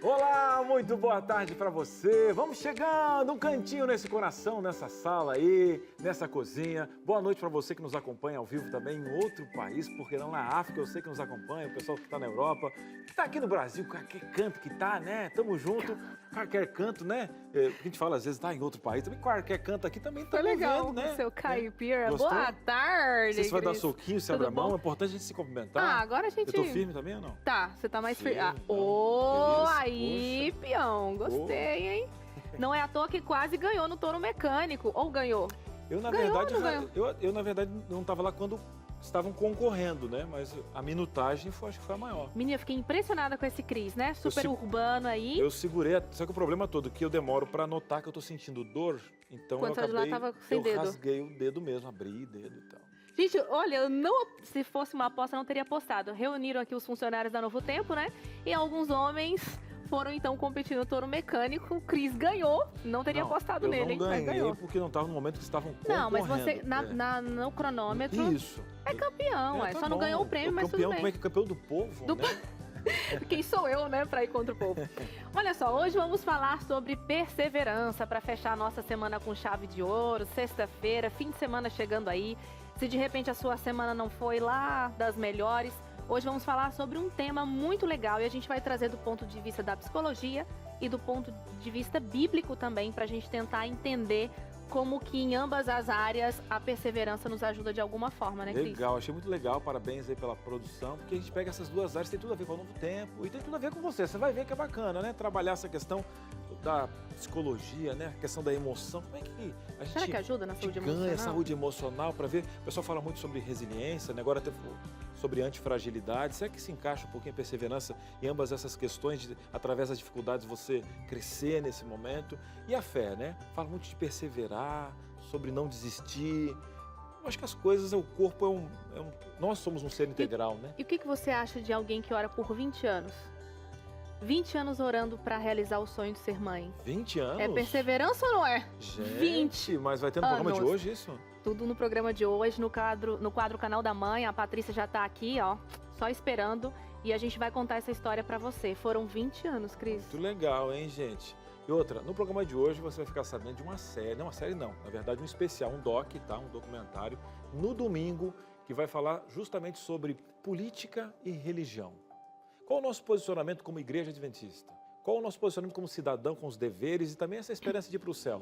Olá, muito boa tarde para você. Vamos chegando, um cantinho nesse coração, nessa sala aí, nessa cozinha. Boa noite para você que nos acompanha ao vivo também em outro país, porque não na África, eu sei que nos acompanha, o pessoal que está na Europa, que está aqui no Brasil, qualquer canto que tá, né? Tamo junto, qualquer canto, né? A gente fala às vezes, tá em outro país, também qualquer canto aqui também tá legal, vendo, né? Seu caipira. Gostou? Boa tarde, Você vai dar Cris. soquinho, se abre a mão, é importante a gente se cumprimentar. Ah, agora a gente... Eu tô firme também ou não? Tá, você tá mais firme. Firme, Ô, tá. aí, Poxa. peão, gostei, hein? Não é à toa que quase ganhou no touro mecânico. Ou ganhou? Eu, na Ganhou verdade, ou não ganhou? eu, na verdade, não estava lá quando estavam concorrendo, né? Mas a minutagem acho que foi a maior. Menina, fiquei impressionada com esse Cris, né? Super urbano aí. Eu segurei, só que o problema todo é que eu demoro para notar que eu tô sentindo dor, então Quando eu você lá acabei, tava sem dedo. rasguei o dedo mesmo, abri o dedo e tal. Gente, olha, eu não, se fosse uma aposta, eu não teria apostado. Reuniram aqui os funcionários da Novo Tempo, né? E alguns homens foram então competir no touro mecânico. O Cris ganhou, não teria apostado nele, hein? Eu não Mas ganhei ganhou. porque não estava no momento que estavam concorrendo. Não, mas você, no cronômetro, Isso. é campeão, Tá só não bom. ganhou o prêmio, mas campeão, tudo como é bem. que é campeão do povo, Do né? Quem sou eu, né, pra ir contra o povo? Olha só, hoje vamos falar sobre perseverança para fechar a nossa semana com chave de ouro, sexta-feira, fim de semana chegando aí. Se de repente a sua semana não foi lá das melhores, hoje vamos falar sobre um tema muito legal e a gente vai trazer do ponto de vista da psicologia e do ponto de vista bíblico também, para a gente tentar entender como que em ambas as áreas a perseverança nos ajuda de alguma forma, né, Cris? Legal, achei muito legal, parabéns aí pela produção, porque a gente pega essas duas áreas, tem tudo a ver com o Novo Tempo e tem tudo a ver com você vai ver que é bacana, né? Trabalhar essa questão da psicologia, né? A questão da emoção, como é que a gente Será que ajuda na saúde ganha emocional? saúde emocional para ver? O pessoal fala muito sobre resiliência, né? Agora até sobre antifragilidade. Será que se encaixa um pouquinho a perseverança em ambas essas questões, de, através das dificuldades, você crescer nesse momento? E a fé, né? Fala muito de perseverar, sobre não desistir. Eu acho que as coisas, o corpo nós somos um ser integral, né? E o que você acha de alguém que ora por 20 anos? 20 anos orando para realizar o sonho de ser mãe. 20 anos? É perseverança ou não é? Gente, 20 mas vai ter no programa de anos. hoje isso? Tudo no programa de hoje, no quadro Canal da Mãe. A Patrícia já tá aqui, ó, só esperando. E a gente vai contar essa história para você. Foram 20 anos, Cris. Muito legal, hein, gente? E outra, no programa de hoje você vai ficar sabendo de uma série, não uma série não, na verdade um especial, um doc, tá? Um documentário, no domingo, que vai falar justamente sobre política e religião. Qual o nosso posicionamento como igreja adventista? Qual o nosso posicionamento como cidadão, com os deveres e também essa esperança de ir para o céu?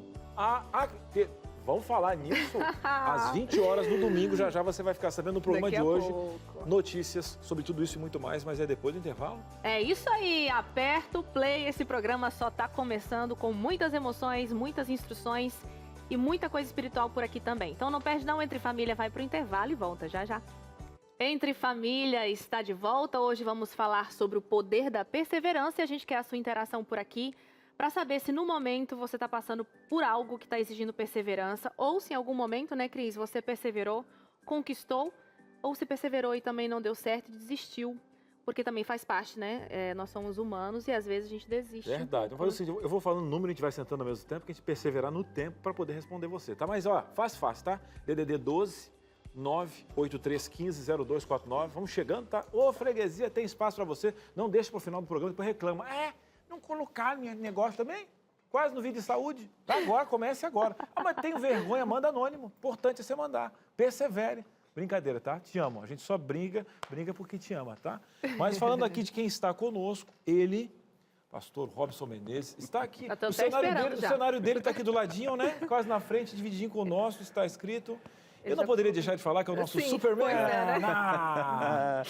Vamos falar nisso às 20 horas no domingo, já você vai ficar sabendo no programa Daqui de a hoje. pouco. Notícias sobre tudo isso e muito mais, mas é depois do intervalo. É isso aí, aperta o play, esse programa só tá começando com muitas emoções, muitas instruções e muita coisa espiritual por aqui também. Então não perde não, Entre Família vai pro intervalo e volta já já. Entre Família está de volta, hoje vamos falar sobre o poder da perseverança e a gente quer a sua interação por aqui para saber se no momento você está passando por algo que está exigindo perseverança ou se em algum momento, né, Cris, você perseverou, conquistou ou se perseverou e também não deu certo e desistiu, porque também faz parte, né? Nós somos humanos e às vezes a gente desiste. Verdade. Então faz o seguinte, eu vou falando o número e a gente vai sentando ao mesmo tempo, que a gente perseverar no tempo para poder responder você, tá? Mas ó, fácil, tá? DDD 12 983150249. Vamos chegando, tá? Ô, freguesia, tem espaço para você. Não deixa para o final do programa, depois reclama. Não colocaram meu negócio também? Quase no vídeo de saúde. Tá agora, comece agora. Mas tenho vergonha, manda anônimo. Importante é você mandar. Persevere. Brincadeira, tá? Te amo. A gente só briga porque te ama, tá? Mas falando aqui de quem está conosco, ele, pastor Robson Menezes, está aqui. O cenário dele está aqui do ladinho, né? Quase na frente, divididinho com o nosso, está escrito. Eu não poderia deixar de falar que é o nosso Superman. Pois é, né?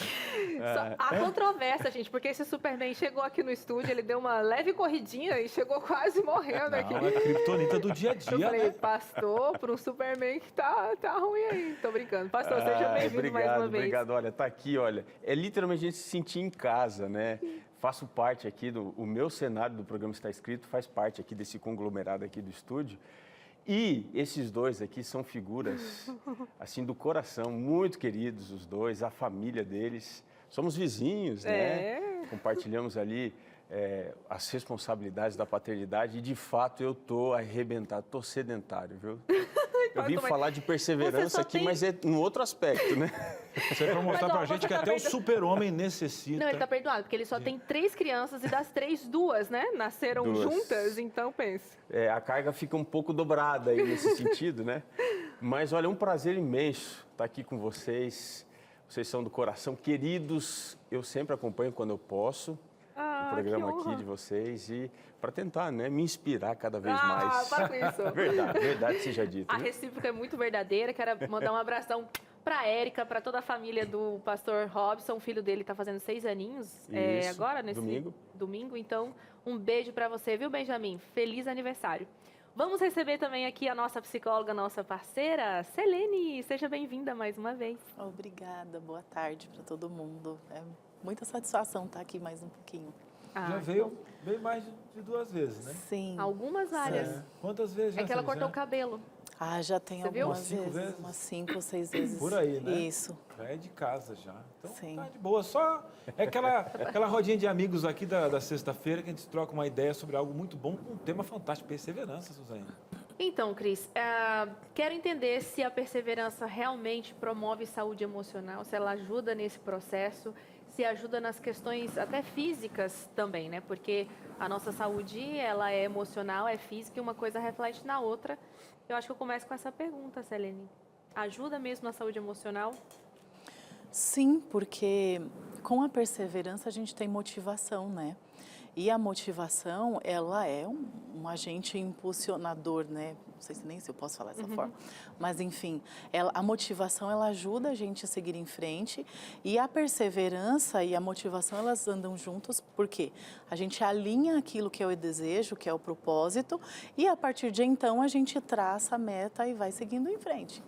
Há controvérsia, gente, porque esse Superman chegou aqui no estúdio, ele deu uma leve corridinha e chegou quase morrendo aqui. É a criptonita do dia a dia, Eu falei, né? pastor, para um Superman que tá ruim aí. Tô brincando. Pastor, seja bem-vindo mais uma vez. Obrigado. Olha, tá aqui, olha. É literalmente a gente se sentir em casa, né? Faço parte aqui o meu cenário do programa Está Escrito, faz parte aqui desse conglomerado aqui do estúdio. E esses dois aqui são figuras, assim, do coração, muito queridos os dois, a família deles. Somos vizinhos, né? Compartilhamos ali as responsabilidades da paternidade e, de fato, eu tô arrebentado, tô sedentário, viu? Eu vim falar de Você perseverança só aqui, tem- mas é no outro aspecto, né? Isso é pra mostrar Mas, ó, pra gente você que tá até o vendo? super-homem necessita. Não, ele tá perdoado, porque ele só tem 3 crianças e das 3, 2, né? Nasceram Duas. juntas, então pensa. A carga fica um pouco dobrada aí nesse sentido, né? Mas olha, é um prazer imenso estar aqui com vocês. Vocês são do coração, queridos. Eu sempre acompanho quando eu posso o programa que honra. aqui de vocês e para tentar, né, me inspirar cada vez Ah, mais. para com isso. Verdade seja dita. A né? recíproca é muito verdadeira. Quero mandar um abração pra Érica, pra toda a família do pastor Robson. O filho dele tá fazendo 6 aninhos Isso, agora, nesse domingo. Então, um beijo pra você, viu, Benjamin? Feliz aniversário. Vamos receber também aqui a nossa psicóloga, nossa parceira, Selene. Seja bem-vinda mais uma vez. Obrigada, boa tarde para todo mundo. É muita satisfação estar aqui mais um pouquinho. Já veio mais de 2 vezes, né? Sim. Algumas áreas. Quantas vezes já É que ela fez, cortou né? o cabelo. Já tem Você viu? algumas Umas 5 vezes, vezes? umas 5 ou 6 vezes. Por aí, né? Isso. Já é de casa já. Então Sim. tá de boa. Só é aquela rodinha de amigos aqui da sexta-feira que a gente troca uma ideia sobre algo muito bom, um tema fantástico, perseverança, Suzane. Então, Cris, quero entender se a perseverança realmente promove saúde emocional, se ela ajuda nesse processo, se ajuda nas questões até físicas também, né? Porque a nossa saúde, ela é emocional, é física e uma coisa reflete na outra. Eu acho que eu começo com essa pergunta, Selene. Ajuda mesmo na saúde emocional? Sim, porque com a perseverança a gente tem motivação, né? E a motivação, ela é um agente impulsionador, né? Não sei se nem se eu posso falar dessa forma. Mas, enfim, a motivação, ela ajuda a gente a seguir em frente. E a perseverança e a motivação, elas andam juntos, porque a gente alinha aquilo que é o desejo, que é o propósito, e a partir de então a gente traça a meta e vai seguindo em frente.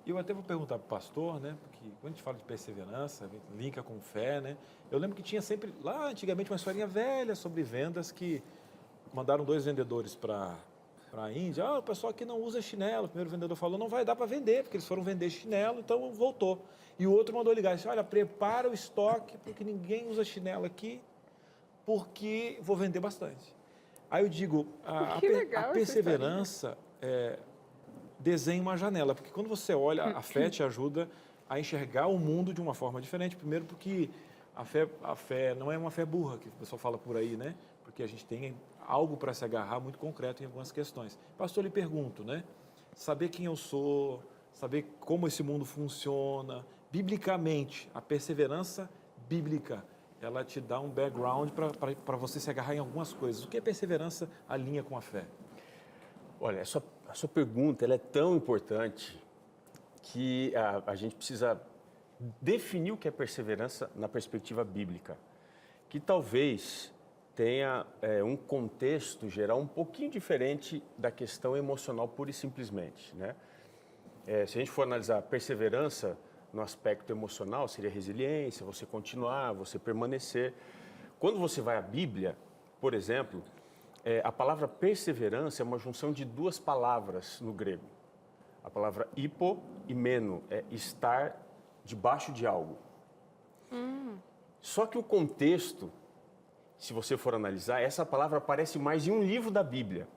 Eu até vou perguntar para o pastor, né? Porque quando a gente fala de perseverança, linka com fé, né? Eu lembro que tinha sempre, lá antigamente, uma historinha velha sobre vendas que mandaram 2 vendedores para a Índia. O pessoal aqui não usa chinelo. O primeiro vendedor falou, não vai dar para vender, porque eles foram vender chinelo, então voltou. E o outro mandou ligar, disse, olha, prepara o estoque, porque ninguém usa chinelo aqui, porque vou vender bastante. Aí eu digo, Que legal a essa perseverança desenha uma janela, porque quando você olha, a fé te ajuda a enxergar o mundo de uma forma diferente. Primeiro porque a fé não é uma fé burra, que o pessoal fala por aí, né? Porque a gente tem algo para se agarrar muito concreto em algumas questões. Pastor, eu lhe pergunto, né? Saber quem eu sou, saber como esse mundo funciona, biblicamente, a perseverança bíblica, ela te dá um background para você se agarrar em algumas coisas. O que é perseverança alinha com a fé? Olha, a sua pergunta ela é tão importante que a gente precisa definir o que é perseverança na perspectiva bíblica, que talvez tenha um contexto geral um pouquinho diferente da questão emocional pura e simplesmente, né? Se a gente for analisar perseverança no aspecto emocional, seria resiliência, você continuar, você permanecer. Quando você vai à Bíblia, por exemplo, a palavra perseverança é uma junção de 2 palavras no grego. A palavra hipo e meno, é estar debaixo de algo. Só que o contexto, se você for analisar, essa palavra aparece mais em um livro da Bíblia.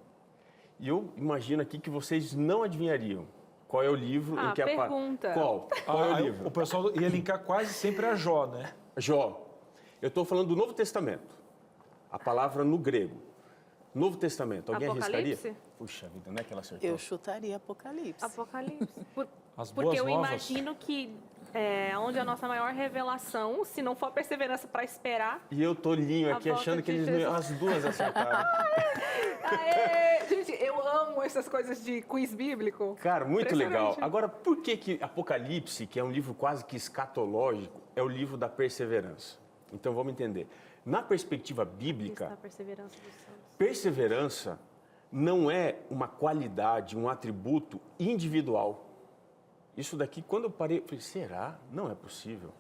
E eu imagino aqui que vocês não adivinhariam qual é o livro em que a pergunta. Qual é o livro? O pessoal ia linkar quase sempre a Jó, né? Jó. Eu estou falando do Novo Testamento. A palavra no grego. Novo Testamento. Alguém arriscaria? Apocalipse? Puxa vida, não é que ela acertou? Eu chutaria Apocalipse. Apocalipse. As Porque boas eu novas. imagino que onde a nossa maior revelação, se não for a perseverança para esperar. E eu tolinho A aqui volta achando que de eles Jesus. as duas acertaram. Aê! Gente, eu amo essas coisas de quiz bíblico. Cara, muito legal. Impressionante. Agora, por que Apocalipse, que é um livro quase que escatológico, é o livro da perseverança? Então, vamos entender. Na perspectiva bíblica, A perseverança dos santos. perseverança não é uma qualidade, um atributo individual. Isso daqui, quando eu parei, eu falei, será? Não é possível.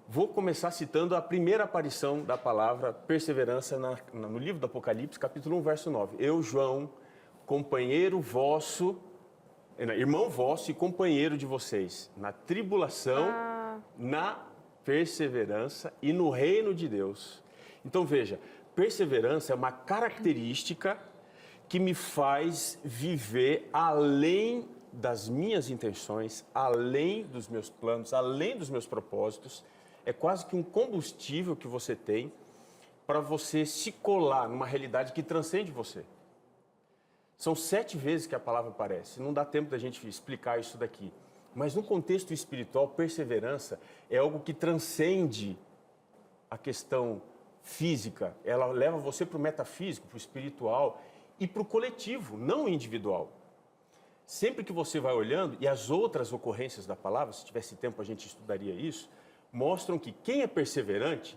Vou começar citando a primeira aparição da palavra perseverança no livro do Apocalipse, capítulo 1, verso 9. Eu, João, companheiro vosso, irmão vosso e companheiro de vocês, na tribulação, na perseverança e no reino de Deus. Então, veja, perseverança é uma característica que me faz viver além das minhas intenções, além dos meus planos, além dos meus propósitos. É quase que um combustível que você tem para você se colar numa realidade que transcende você. São 7 vezes que a palavra aparece. Não dá tempo da gente explicar isso daqui. Mas no contexto espiritual, perseverança é algo que transcende a questão física. Ela leva você para o metafísico, para o espiritual e para o coletivo, não individual. Sempre que você vai olhando, e as outras ocorrências da palavra, se tivesse tempo a gente estudaria isso, mostram que quem é perseverante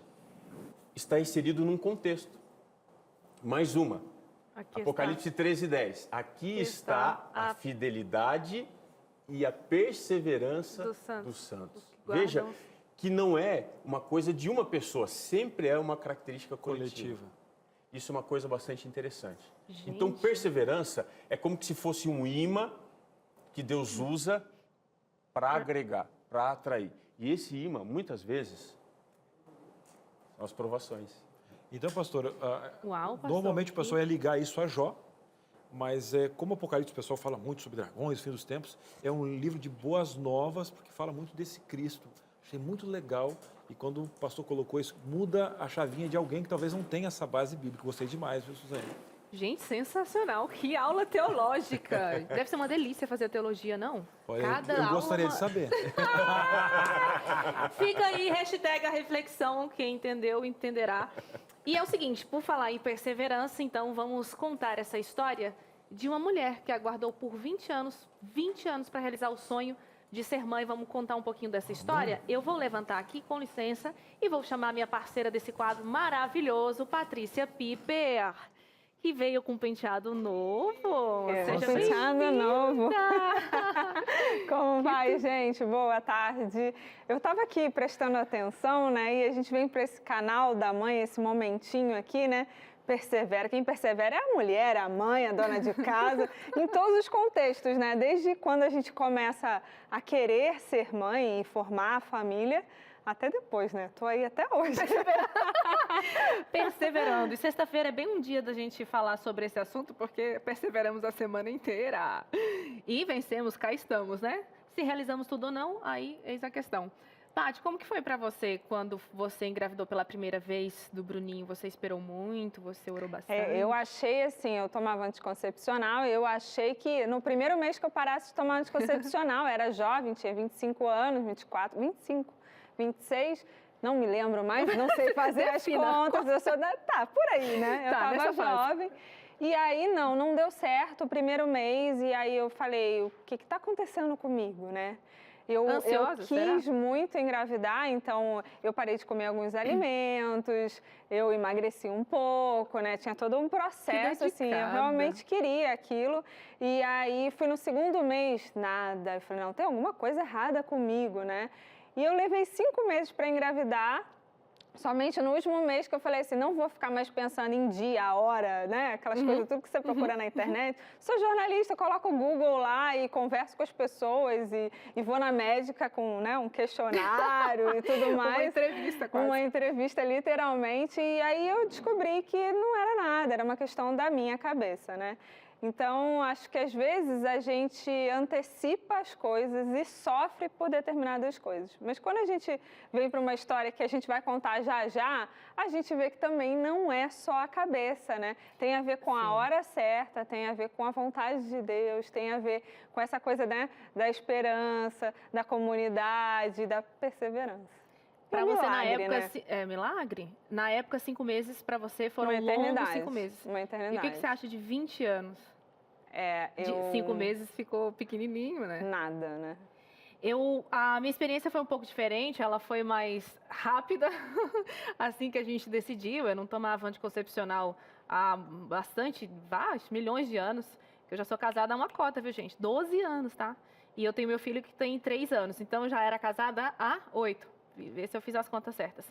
está inserido num contexto. Mais uma. Aqui Apocalipse 13:10. Aqui está a fidelidade e a perseverança dos santos. Veja que não é uma coisa de uma pessoa, sempre é uma característica coletiva. Isso é uma coisa bastante interessante. Gente. Então, perseverança é como se fosse um imã que Deus usa para agregar, para atrair. E esse imã, muitas vezes, são as provações. Então, pastor, Uau, pastor, normalmente o pessoal ia ligar isso a Jó, mas como o Apocalipse, o pessoal fala muito sobre dragões, fim dos tempos, é um livro de boas novas, porque fala muito desse Cristo. Achei muito legal, e quando o pastor colocou isso, muda a chavinha de alguém que talvez não tenha essa base bíblica. Gostei demais, viu, Suzane? Gente, sensacional. Que aula teológica. Deve ser uma delícia fazer teologia, não? Olha, eu gostaria de saber. Fica aí, hashtag a reflexão, quem entendeu, entenderá. E é o seguinte, por falar em perseverança, então vamos contar essa história de uma mulher que aguardou por 20 anos para realizar o sonho de ser mãe. Vamos contar um pouquinho dessa história? Eu vou levantar aqui, com licença, e vou chamar minha parceira desse quadro maravilhoso, Patrícia Piper, que veio com um penteado novo. Seja penteado novo. Como vai, gente? Boa tarde. Eu estava aqui prestando atenção, né? E a gente vem para esse canal da mãe, esse momentinho aqui, né? Persevera. Quem persevera é a mulher, a mãe, a dona de casa, em todos os contextos, né? Desde quando a gente começa a querer ser mãe e formar a família, até depois, né? Tô aí até hoje. Perseverando. E sexta-feira é bem um dia da gente falar sobre esse assunto, porque perseveramos a semana inteira. E vencemos, cá estamos, né? Se realizamos tudo ou não, aí eis a questão. Paty, como que foi pra você quando você engravidou pela primeira vez do Bruninho? Você esperou muito? Você orou bastante? Eu achei assim, eu tomava anticoncepcional, eu achei que no primeiro mês que eu parasse de tomar anticoncepcional, era jovem, tinha 25 anos, 24, 25, 26, não me lembro mais, não sei fazer as contas, eu sou da... Tá, por aí, né? Eu tava jovem. E aí, não deu certo o primeiro mês, e aí eu falei, o que tá acontecendo comigo, né? Eu quis muito engravidar, então eu parei de comer alguns alimentos, eu emagreci um pouco, né? Tinha todo um processo, assim, eu realmente queria aquilo. E aí fui no segundo mês, nada. Eu falei, não, tem alguma coisa errada comigo, né? E eu levei 5 meses para engravidar. Somente no último mês que eu falei assim, não vou ficar mais pensando em dia, a hora, né? Aquelas coisas, tudo que você procura na internet. Sou jornalista, coloco o Google lá e converso com as pessoas e vou na médica com, né, um questionário e tudo mais. Uma entrevista quase. Uma entrevista, literalmente. E aí eu descobri que não era nada, era uma questão da minha cabeça, né? Então, acho que às vezes a gente antecipa as coisas e sofre por determinadas coisas. Mas quando a gente vem para uma história que a gente vai contar já já, a gente vê que também não é só a cabeça, né? Tem a ver com a hora certa, tem a ver com a vontade de Deus, tem a ver com essa coisa, né, da esperança, da comunidade, da perseverança. Para você, na época, né? É milagre? Na época, 5 meses para você foram Uma longos eternidade. 5 meses. Uma eternidade. E o que você acha de 20 anos? De 5 meses ficou pequenininho, né? Nada, né? A minha experiência foi um pouco diferente, ela foi mais rápida, assim que a gente decidiu. Eu não tomava anticoncepcional há milhões de anos. Eu já sou casada há uma cota, viu, gente? 12 anos, tá? E eu tenho meu filho que tem 3 anos, então eu já era casada há 8. Ver se eu fiz as contas certas.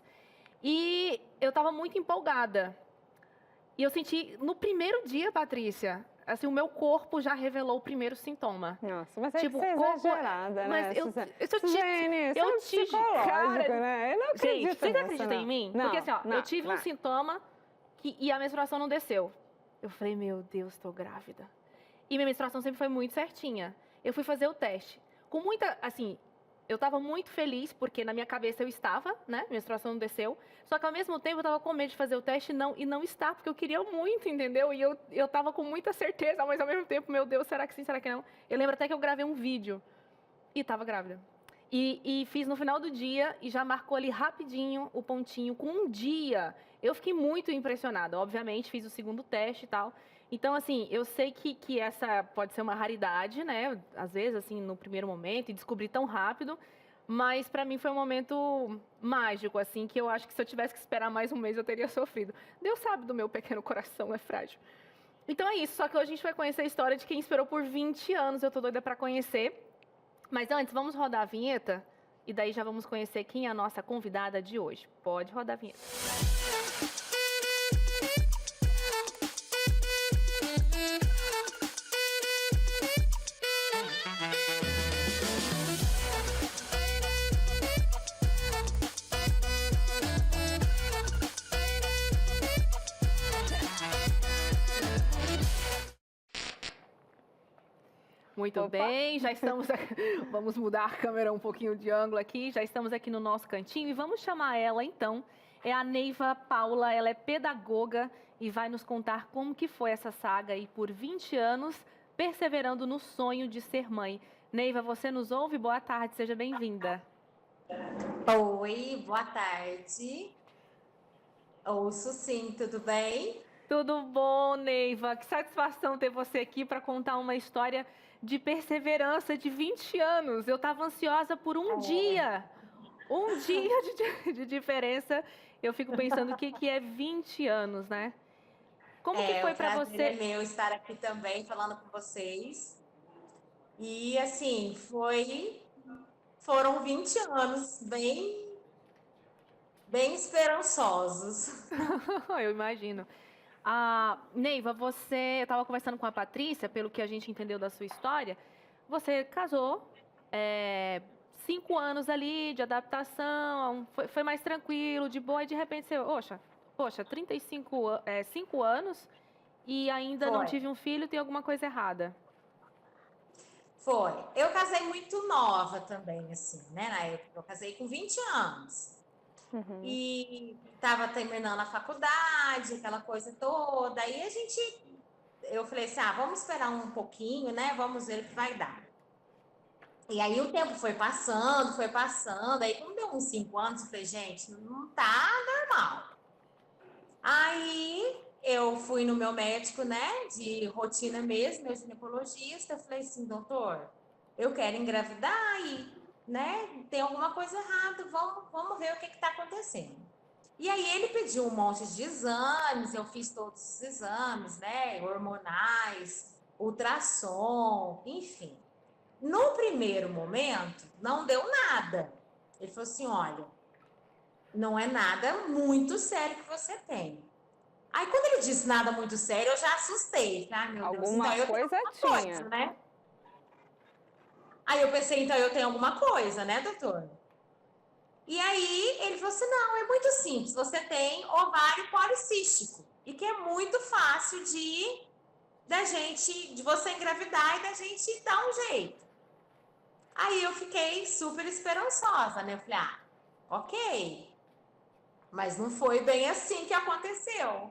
E eu estava muito empolgada. E eu senti, no primeiro dia, Patrícia, assim, o meu corpo já revelou o primeiro sintoma. Nossa, mas tipo, é exagerada, né? Mas eu tive, cara, né? Eu não acredito. Gente, vocês acreditam em mim? Não, porque assim, ó, eu tive um sintoma e a menstruação não desceu. Eu falei, meu Deus, tô grávida. E minha menstruação sempre foi muito certinha. Eu fui fazer o teste. Com muita, assim, eu tava muito feliz, porque na minha cabeça eu estava, né? Minha menstruação não desceu. Só que ao mesmo tempo eu tava com medo de fazer o teste e não estar, porque eu queria muito, entendeu? E eu tava com muita certeza, mas ao mesmo tempo, meu Deus, será que sim, será que não? Eu lembro até que eu gravei um vídeo e tava grávida. E fiz no final do dia e já marcou ali rapidinho o pontinho com um dia. Eu fiquei muito impressionada. Obviamente, fiz o segundo teste e tal. Então, assim, eu sei que essa pode ser uma raridade, né? Às vezes, assim, no primeiro momento, e descobrir tão rápido. Mas, para mim, foi um momento mágico, assim, que eu acho que se eu tivesse que esperar mais um mês, eu teria sofrido. Deus sabe do meu pequeno coração, é frágil. Então, é isso. Só que hoje a gente vai conhecer a história de quem esperou por 20 anos. Eu tô doida para conhecer. Mas antes, vamos rodar a vinheta? E daí já vamos conhecer quem é a nossa convidada de hoje. Pode rodar a vinheta. Muito Opa. bem, já estamos aqui. Vamos mudar a câmera um pouquinho de ângulo aqui. Já estamos aqui no nosso cantinho e vamos chamar ela então. É a Neiva Paula, ela é pedagoga e vai nos contar como que foi essa saga aí por 20 anos, perseverando no sonho de ser mãe. Neiva, você nos ouve? Boa tarde, seja bem-vinda. Oi, boa tarde. Ouço sim, tudo bem? Tudo bom, Neiva? Que satisfação ter você aqui para contar uma história de perseverança de 20 anos. Eu estava ansiosa por um dia de diferença. Eu fico pensando o que é 20 anos, né? Como que foi para prazer você? É meu estar aqui também falando com vocês. E assim, foram 20 anos bem esperançosos. Eu imagino. Neiva, eu estava conversando com a Patrícia, pelo que a gente entendeu da sua história. Você casou, 5 anos ali de adaptação, foi mais tranquilo, de boa, e de repente você, poxa, 5 anos e ainda não Foi. tive um filho, tem alguma coisa errada. Foi. Eu casei muito nova também, assim, né? Na época, eu casei com 20 anos. E estava terminando a faculdade, aquela coisa toda. Aí eu falei assim, vamos esperar um pouquinho, né? Vamos ver o que vai dar. E aí o tempo foi passando. Aí quando deu uns 5 anos, eu falei, gente, não tá normal. Aí eu fui no meu médico, né? De rotina mesmo, meu ginecologista. Eu falei assim, doutor, eu quero engravidar e... né? Tem alguma coisa errada, vamos ver o que está acontecendo. E aí ele pediu um monte de exames, eu fiz todos os exames, né? Hormonais, ultrassom, enfim. No primeiro momento, não deu nada. Ele falou assim, olha, não é nada muito sério que você tem. Aí quando ele disse nada muito sério, eu já assustei. Meu Deus, Alguma então eu tenho coisa alguma tinha. coisa, né? Aí eu pensei, então eu tenho alguma coisa, né, doutor? E aí ele falou assim, não, é muito simples, você tem ovário policístico, e que é muito fácil de você engravidar e da gente dar um jeito. Aí eu fiquei super esperançosa, né? Eu falei, ok, mas não foi bem assim que aconteceu.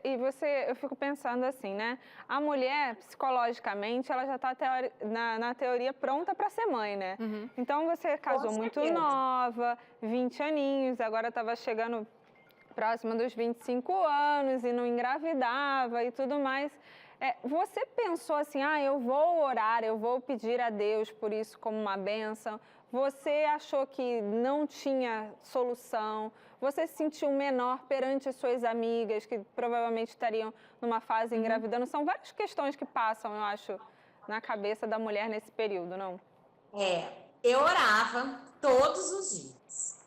Eu fico pensando assim, né? A mulher, psicologicamente, ela já está na teoria pronta para ser mãe, né? Então você casou muito nova, 20 aninhos, agora estava chegando próxima dos 25 anos e não engravidava e tudo mais. Você pensou assim, eu vou orar, eu vou pedir a Deus por isso como uma bênção? Você achou que não tinha solução? Você se sentiu menor perante suas amigas, que provavelmente estariam numa fase engravidando? São várias questões que passam, eu acho, na cabeça da mulher nesse período, não? Eu orava todos os dias.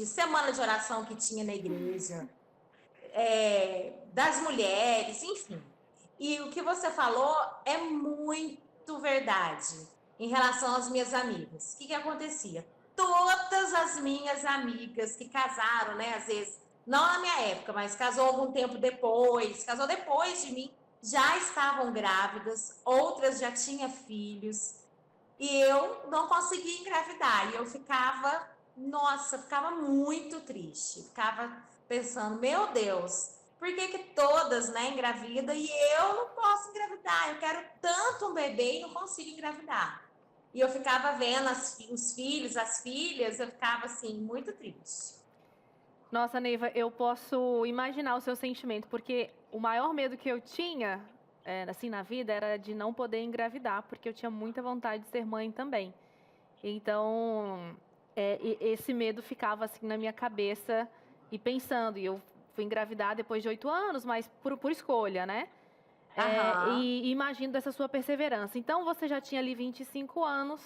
Semana de oração que tinha na igreja, das mulheres, enfim. E o que você falou é muito verdade em relação às minhas amigas. O que acontecia? Todas as minhas amigas que casaram, né, às vezes não na minha época, mas casou algum tempo depois, casou depois de mim, já estavam grávidas, outras já tinham filhos, e eu não conseguia engravidar. E eu ficava, nossa, ficava muito triste, ficava pensando, meu Deus, por que que todas, né, engravidam e eu não posso engravidar? Eu quero tanto um bebê e não consigo engravidar. E eu ficava vendo os filhos, as filhas, eu ficava assim, muito triste. Nossa, Neiva, eu posso imaginar o seu sentimento, porque o maior medo que eu tinha, assim, na vida, era de não poder engravidar, porque eu tinha muita vontade de ser mãe também. Então, esse medo ficava assim na minha cabeça e pensando, e eu fui engravidar depois de 8 anos, mas por escolha, né? Aham. E imagino dessa sua perseverança. Então, você já tinha ali 25 anos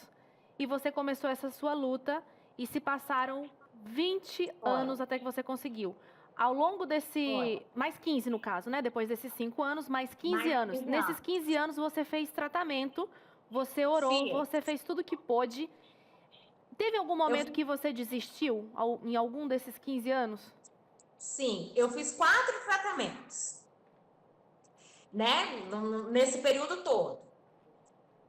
e você começou essa sua luta e se passaram 20 anos até que você conseguiu. Ao longo desse... Mais 15 no caso, né? Depois desses 5 anos, mais 15 Mais anos. 15 Nesses anos. 15 anos, você fez tratamento, você orou, Sim. você fez tudo que pôde. Teve algum momento que você desistiu em algum desses 15 anos? Sim, eu fiz 4 tratamentos, né? Nesse período todo.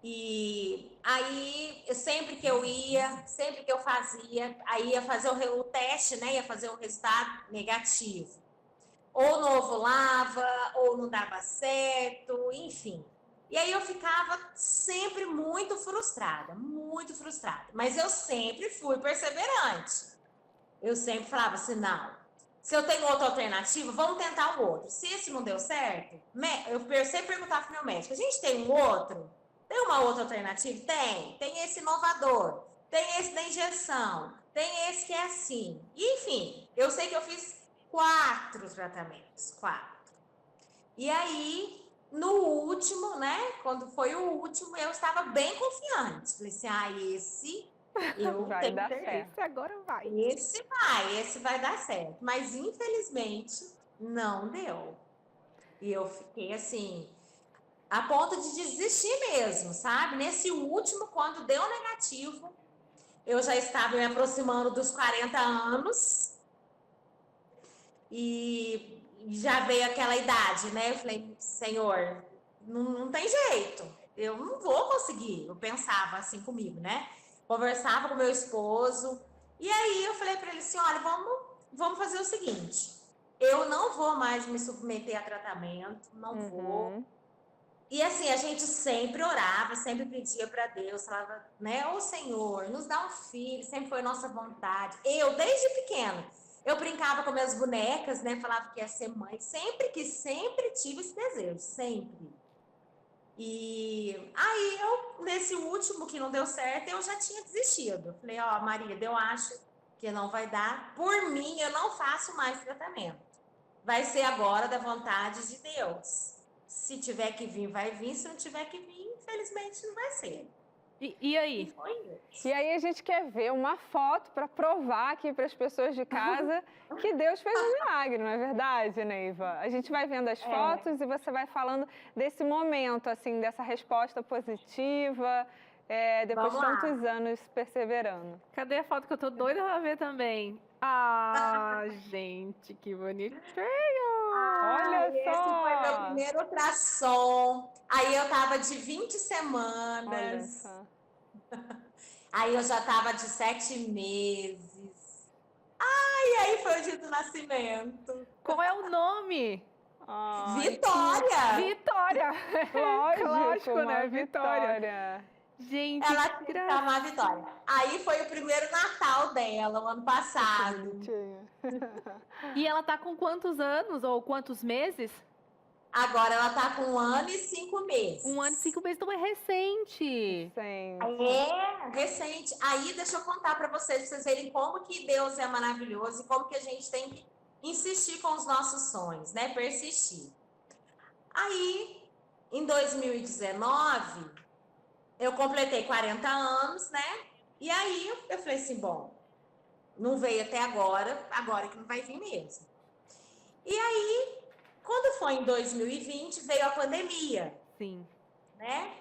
E aí, sempre que eu ia, sempre que eu fazia, aí ia fazer o teste, né? Ia fazer o resultado negativo. Ou não ovulava, ou não dava certo, enfim. E aí eu ficava sempre muito frustrada, muito frustrada. Mas eu sempre fui perseverante. Eu sempre falava assim, não, se eu tenho outra alternativa, vamos tentar o outro. Se esse não deu certo, eu sempre perguntava pro meu médico, a gente tem um outro? Tem uma outra alternativa? Tem. Tem esse inovador, tem esse da injeção, tem esse que é assim. Enfim, eu sei que eu fiz 4 tratamentos, 4. E aí, no último, né, quando foi o último, eu estava bem confiante. Falei assim, esse eu Vai tenho dar certeza. certo. Esse agora vai. Esse vai dar certo. Mas, infelizmente, não deu. E eu fiquei assim, a ponto de desistir mesmo, sabe? Nesse último, quando deu negativo, eu já estava me aproximando dos 40 anos e já veio aquela idade, né? Eu falei, Senhor, não tem jeito, eu não vou conseguir. Eu pensava assim comigo, né? Conversava com meu esposo e aí eu falei para ele assim, olha, vamos fazer o seguinte, eu não vou mais me submeter a tratamento, não vou. E assim, a gente sempre orava, sempre pedia para Deus, falava, né? Ô Senhor, nos dá um filho, sempre foi nossa vontade. Eu, desde pequena, eu brincava com minhas bonecas, né? Falava que ia ser mãe, sempre tive esse desejo, sempre. E aí nesse último que não deu certo, eu já tinha desistido. Falei, ó, Maria, eu acho que não vai dar. Por mim, eu não faço mais tratamento. Vai ser agora da vontade de Deus. Se tiver que vir, vai vir. Se não tiver que vir, infelizmente não vai ser. E aí? Foi isso. E aí a gente quer ver uma foto para provar aqui para as pessoas de casa que Deus fez um milagre, não é verdade, Neiva? A gente vai vendo as fotos e você vai falando desse momento, assim, dessa resposta positiva, depois de Vamos lá. tantos anos perseverando. Cadê a foto que eu tô doida pra ver também? Ah, gente, que bonitinho! Olha Esse só! foi meu primeiro ultrassom. Aí eu tava de 20 Olha semanas. só. Aí eu já tava de 7 meses. E aí foi o dia do nascimento. Qual é o nome? Ai, Vitória! Vitória! lógico, né? uma Vitória. Gente, Ela que quis chamar a Vitória. Aí foi o primeiro Natal dela, o ano passado. bonitinha. E ela tá com quantos anos ou quantos meses? Agora ela tá com 1 ano e 5 meses. 1 ano e 5 meses, então é recente. Sim. É, recente. Aí deixa eu contar para vocês verem como que Deus é maravilhoso e como que a gente tem que insistir com os nossos sonhos, né? Persistir. Aí, em 2019, eu completei 40 anos, né? E aí eu falei assim, bom, não veio até agora que não vai vir mesmo. E aí, quando foi em 2020, veio a pandemia, Sim. né?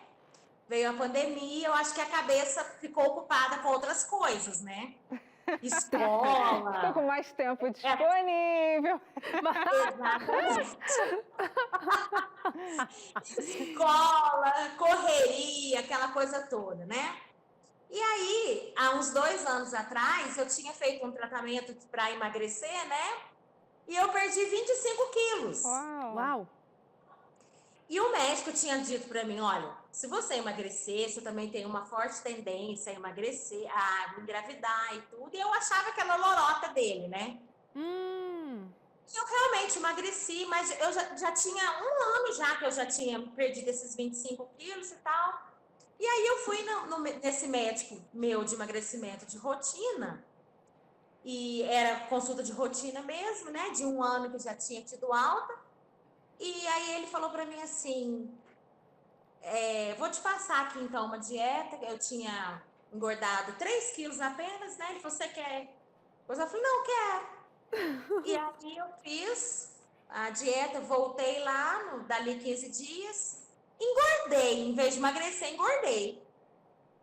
Veio a pandemia, eu acho que a cabeça ficou ocupada com outras coisas, né? escola. Tô com mais tempo disponível. Exatamente. Escola, correria, aquela coisa toda, né? E aí, há uns 2 anos atrás, eu tinha feito um tratamento para emagrecer, né? E eu perdi 25 quilos. Uau! E o médico tinha dito para mim, olha, se você emagrecer, você também tem uma forte tendência a emagrecer, a engravidar e tudo. E eu achava aquela lorota dele, né? Eu realmente emagreci, mas eu já tinha 1 ano já que eu já tinha perdido esses 25 quilos e tal. E aí eu fui nesse médico meu de emagrecimento de rotina, e era consulta de rotina mesmo, né? De 1 ano que eu já tinha tido alta. E aí ele falou pra mim assim, vou te passar aqui então uma dieta, eu tinha engordado 3 quilos apenas, né? Ele falou, você quer? Eu falei, não, quero. E aí eu fiz a dieta, voltei lá, dali 15 dias, engordei, em vez de emagrecer, engordei.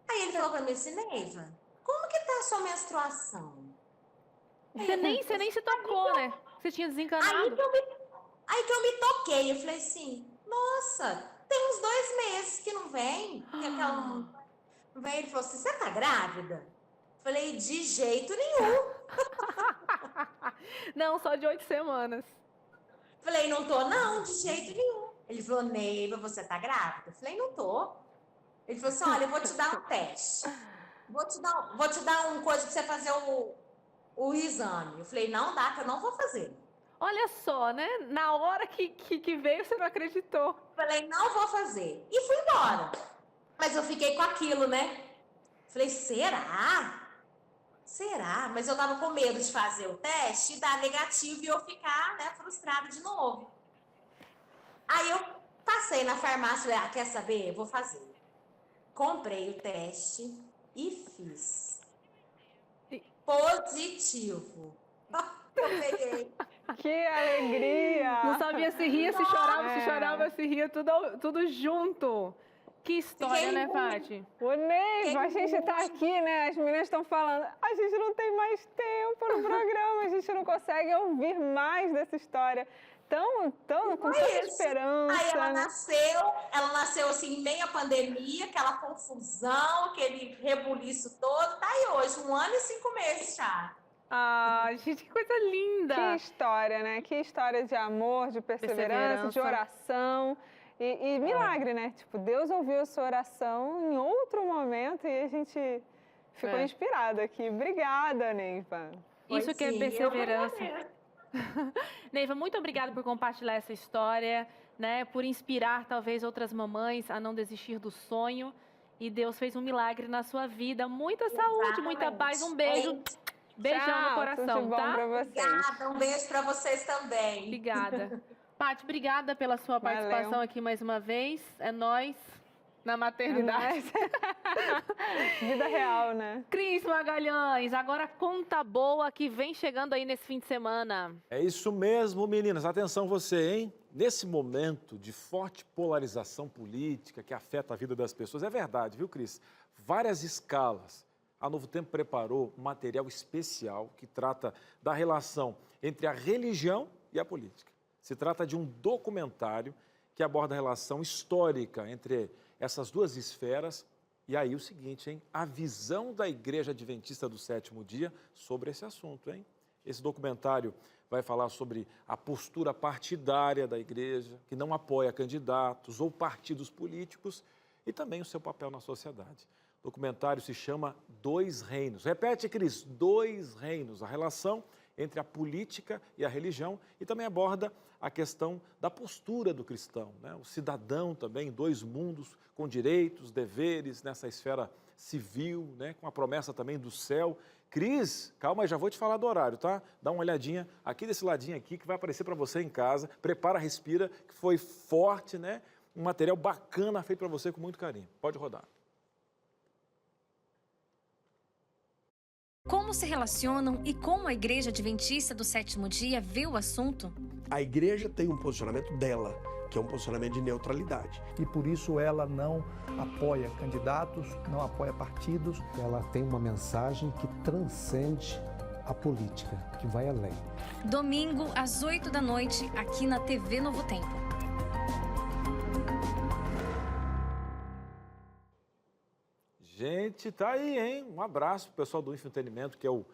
Aí ele falou pra mim assim, Neiva, como que tá a sua menstruação? Você nem se tocou, né? Você tinha desencanado. Aí que eu me toquei, eu falei assim, nossa, tem uns 2 meses que não vem, que aquela não vem. Ele falou assim, você tá grávida? Falei, de jeito nenhum. Não, só de 8 semanas. Falei, não tô não, de jeito nenhum. Ele falou, Neiva, você tá grávida? Falei, não tô. Ele falou assim, olha, eu vou te dar um teste. Vou te dar uma coisa pra você fazer o exame. Eu falei, não dá, que eu não vou fazer. Olha só, né? Na hora que veio, você não acreditou. Falei, não vou fazer. E fui embora. Mas eu fiquei com aquilo, né? Falei, será? Será? Mas eu tava com medo de fazer o teste e dar negativo e eu ficar, né, frustrada de novo. Aí eu passei na farmácia e falei, quer saber? Vou fazer. Comprei o teste e fiz. Positivo. Eu peguei. Que alegria! Não sabia se ria, se chorava, se chorava, se ria, tudo junto. Que história, né, Paty? O Neiva, a gente tá aqui, né? As meninas estão falando, a gente não tem mais tempo no programa, a gente não consegue ouvir mais dessa história. Tão com tanta esperança. Aí ela nasceu assim, em meia pandemia, aquela confusão, aquele rebuliço todo. Tá aí hoje, 1 ano e 5 meses já. Ah, gente, que coisa linda! Que história, né? Que história de amor, de perseverança, de oração. E milagre, né? Tipo, Deus ouviu a sua oração em outro momento e a gente ficou inspirado aqui. Obrigada, Neiva. Isso que é perseverança. Neiva, muito obrigada por compartilhar essa história, né? Por inspirar talvez outras mamães a não desistir do sonho. E Deus fez um milagre na sua vida. Muita saúde, muita paz. Um beijo. Beijão no coração, tudo bom tá? pra vocês. Obrigada, um beijo pra vocês também. Obrigada. Paty, obrigada pela sua participação aqui mais uma vez. É nóis na maternidade. Vida real, né? Cris Magalhães, agora conta boa que vem chegando aí nesse fim de semana. É isso mesmo, meninas. Atenção você, hein? Nesse momento de forte polarização política que afeta a vida das pessoas, é verdade, viu, Cris? Várias escalas. A Novo Tempo preparou um material especial que trata da relação entre a religião e a política. Se trata de um documentário que aborda a relação histórica entre essas duas esferas. E aí o seguinte, hein? A visão da Igreja Adventista do Sétimo Dia sobre esse assunto, hein? Esse documentário vai falar sobre a postura partidária da Igreja, que não apoia candidatos ou partidos políticos, e também o seu papel na sociedade. O documentário se chama Dois Reinos. Repete, Cris, Dois Reinos, a relação entre a política e a religião, e também aborda a questão da postura do cristão, né? O cidadão também, 2 mundos, com direitos, deveres, nessa esfera civil, né? Com a promessa também do céu. Cris, calma, já vou te falar do horário, tá? Dá uma olhadinha aqui desse ladinho aqui, que vai aparecer para você em casa. Prepara, respira, que foi forte, né? Um material bacana feito para você com muito carinho. Pode rodar. Como se relacionam e como a Igreja Adventista do Sétimo Dia vê o assunto? A igreja tem um posicionamento dela. que é um posicionamento de neutralidade. E por isso ela não apoia candidatos, não apoia partidos. Ela tem uma mensagem que transcende a política, que vai além. Domingo, às 8 da noite, aqui na TV Novo Tempo. Gente, tá aí, hein? Um abraço pro pessoal do Infotenimento, que é o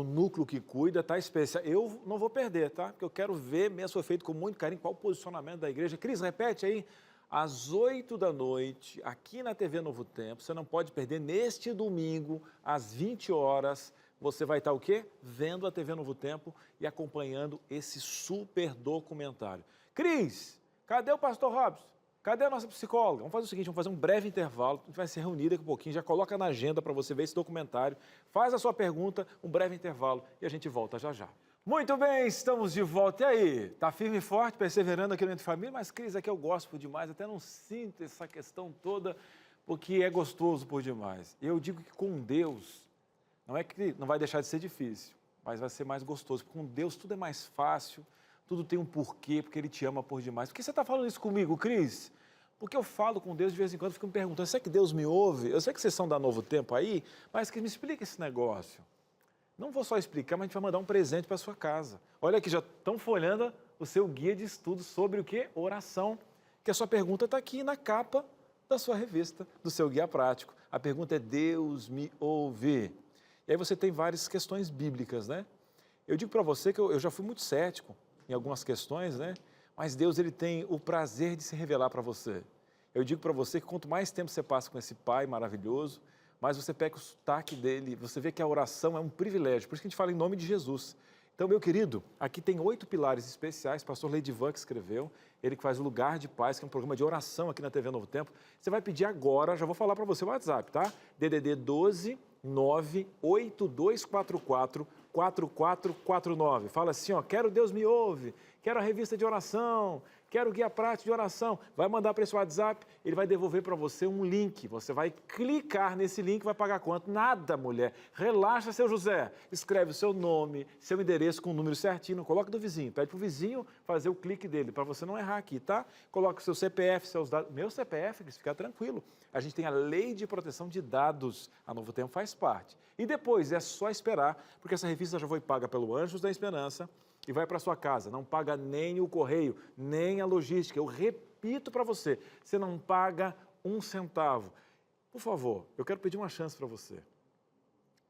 núcleo que cuida, tá especial. Eu não vou perder, tá? Porque eu quero ver mesmo, foi feito com muito carinho, qual o posicionamento da igreja. Cris, repete aí, às 8 da noite, aqui na TV Novo Tempo, você não pode perder neste domingo, às 20 horas, você vai estar o quê? Vendo a TV Novo Tempo e acompanhando esse super documentário. Cris, cadê o pastor Robson? Cadê a nossa psicóloga? Vamos fazer o seguinte, vamos fazer um breve intervalo, a gente vai se reunir daqui a pouquinho, já coloca na agenda para você ver esse documentário, faz a sua pergunta, um breve intervalo e a gente volta já já. Muito bem, estamos de volta. E aí? Tá firme e forte, perseverando aqui no Entre Família, mas Cris, aqui eu gosto demais, até não sinto essa questão toda, porque é gostoso por demais. Eu digo que com Deus, não é que não vai deixar de ser difícil, mas vai ser mais gostoso, porque com Deus tudo é mais fácil, tudo tem um porquê, porque Ele te ama por demais. Por que você está falando isso comigo, Cris? Porque eu falo com Deus de vez em quando, fico me perguntando, será que Deus me ouve? Eu sei que vocês são da Novo Tempo aí, mas que me explica esse negócio. Não vou só explicar, mas a gente vai mandar um presente para sua casa. Olha aqui, já estão folhando o seu guia de estudos sobre o quê? Oração. Que a sua pergunta está aqui na capa da sua revista, do seu guia prático. A pergunta é, Deus me ouve? E aí você tem várias questões bíblicas, né? Eu digo para você que eu já fui muito cético em algumas questões, né? Mas Deus, Ele tem o prazer de se revelar para você. Eu digo para você que quanto mais tempo você passa com esse Pai maravilhoso, mais você pega o sotaque dele, você vê que a oração é um privilégio. Por isso que a gente fala em nome de Jesus. Então, meu querido, aqui tem 8 pilares especiais, o pastor Leidivan que escreveu, ele que faz o Lugar de Paz, que é um programa de oração aqui na TV Novo Tempo. Você vai pedir agora, já vou falar para você o WhatsApp, tá? DDD 12 98244 4449. Fala assim, ó, quero Deus me ouve, quero a revista de oração, quero o guia prático de oração. Vai mandar para esse WhatsApp, ele vai devolver para você um link. Você vai clicar nesse link, vai pagar quanto? Nada, mulher. Relaxa, seu José. Escreve o seu nome, seu endereço com o número certinho, não coloca do vizinho. Pede para o vizinho fazer o clique dele, para você não errar aqui, tá? Coloca o seu CPF, seus dados. Meu CPF, fica tranquilo. A gente tem a Lei de Proteção de Dados. A Novo Tempo faz parte. E depois é só esperar, porque essa revista já foi paga pelo Anjos da Esperança e vai para sua casa. Não paga nem o correio, nem a logística. Eu repito para você, você não paga um centavo. Por favor, eu quero pedir uma chance para você.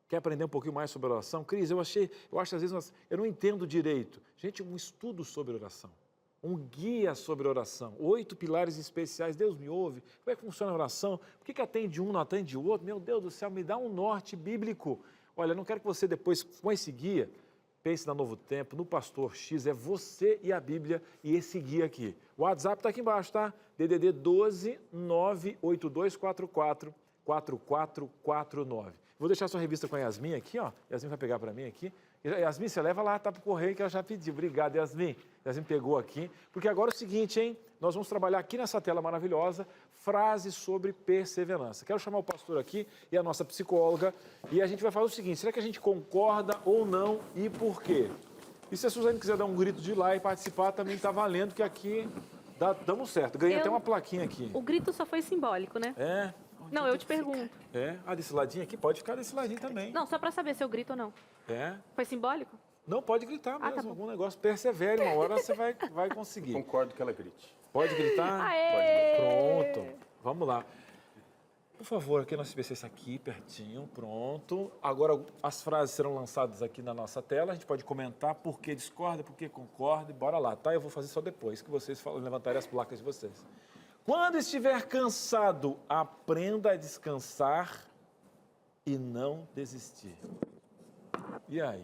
Quer aprender um pouquinho mais sobre oração? Cris, eu acho às vezes, eu não entendo direito. Gente, um estudo sobre oração. Um guia sobre oração, 8 pilares especiais, Deus me ouve, como é que funciona a oração, por que atende um, não atende o outro, meu Deus do céu, me dá um norte bíblico. Olha, eu não quero que você depois, com esse guia, pense na Novo Tempo, no Pastor X, é você e a Bíblia e esse guia aqui. O WhatsApp está aqui embaixo, tá? DDD 12 98244 4449. Vou deixar sua revista com a Yasmin aqui, ó, Yasmin vai pegar para mim aqui. Yasmin, você leva lá, tá pro correio que eu já pedi. Obrigado, Yasmin. Yasmin pegou aqui. Porque agora é o seguinte, hein? Nós vamos trabalhar aqui nessa tela maravilhosa frases sobre perseverança. Quero chamar o pastor aqui e a nossa psicóloga e a gente vai falar o seguinte, será que a gente concorda ou não e por quê? E se a Suzane quiser dar um grito de lá e participar, também tá valendo, que aqui damos certo. Ganhei até uma plaquinha aqui. O grito só foi simbólico, né? É. Não, eu te pergunto. É? Ah, desse ladinho aqui? Pode ficar desse ladinho também. Não, só para saber se eu grito ou não. É? Foi simbólico? Não, pode gritar mesmo, tá algum negócio. Persevere, uma hora você vai conseguir. Concordo que ela grite. Pode gritar? Aê! Pronto. Vamos lá. Por favor, aqui nós vamos esse aqui, pertinho, pronto. Agora as frases serão lançadas aqui na nossa tela. A gente pode comentar por que discorda, por que concorda. Bora lá, tá? Eu vou fazer só depois que vocês levantarem as placas de vocês. Quando estiver cansado, aprenda a descansar e não desistir. E aí?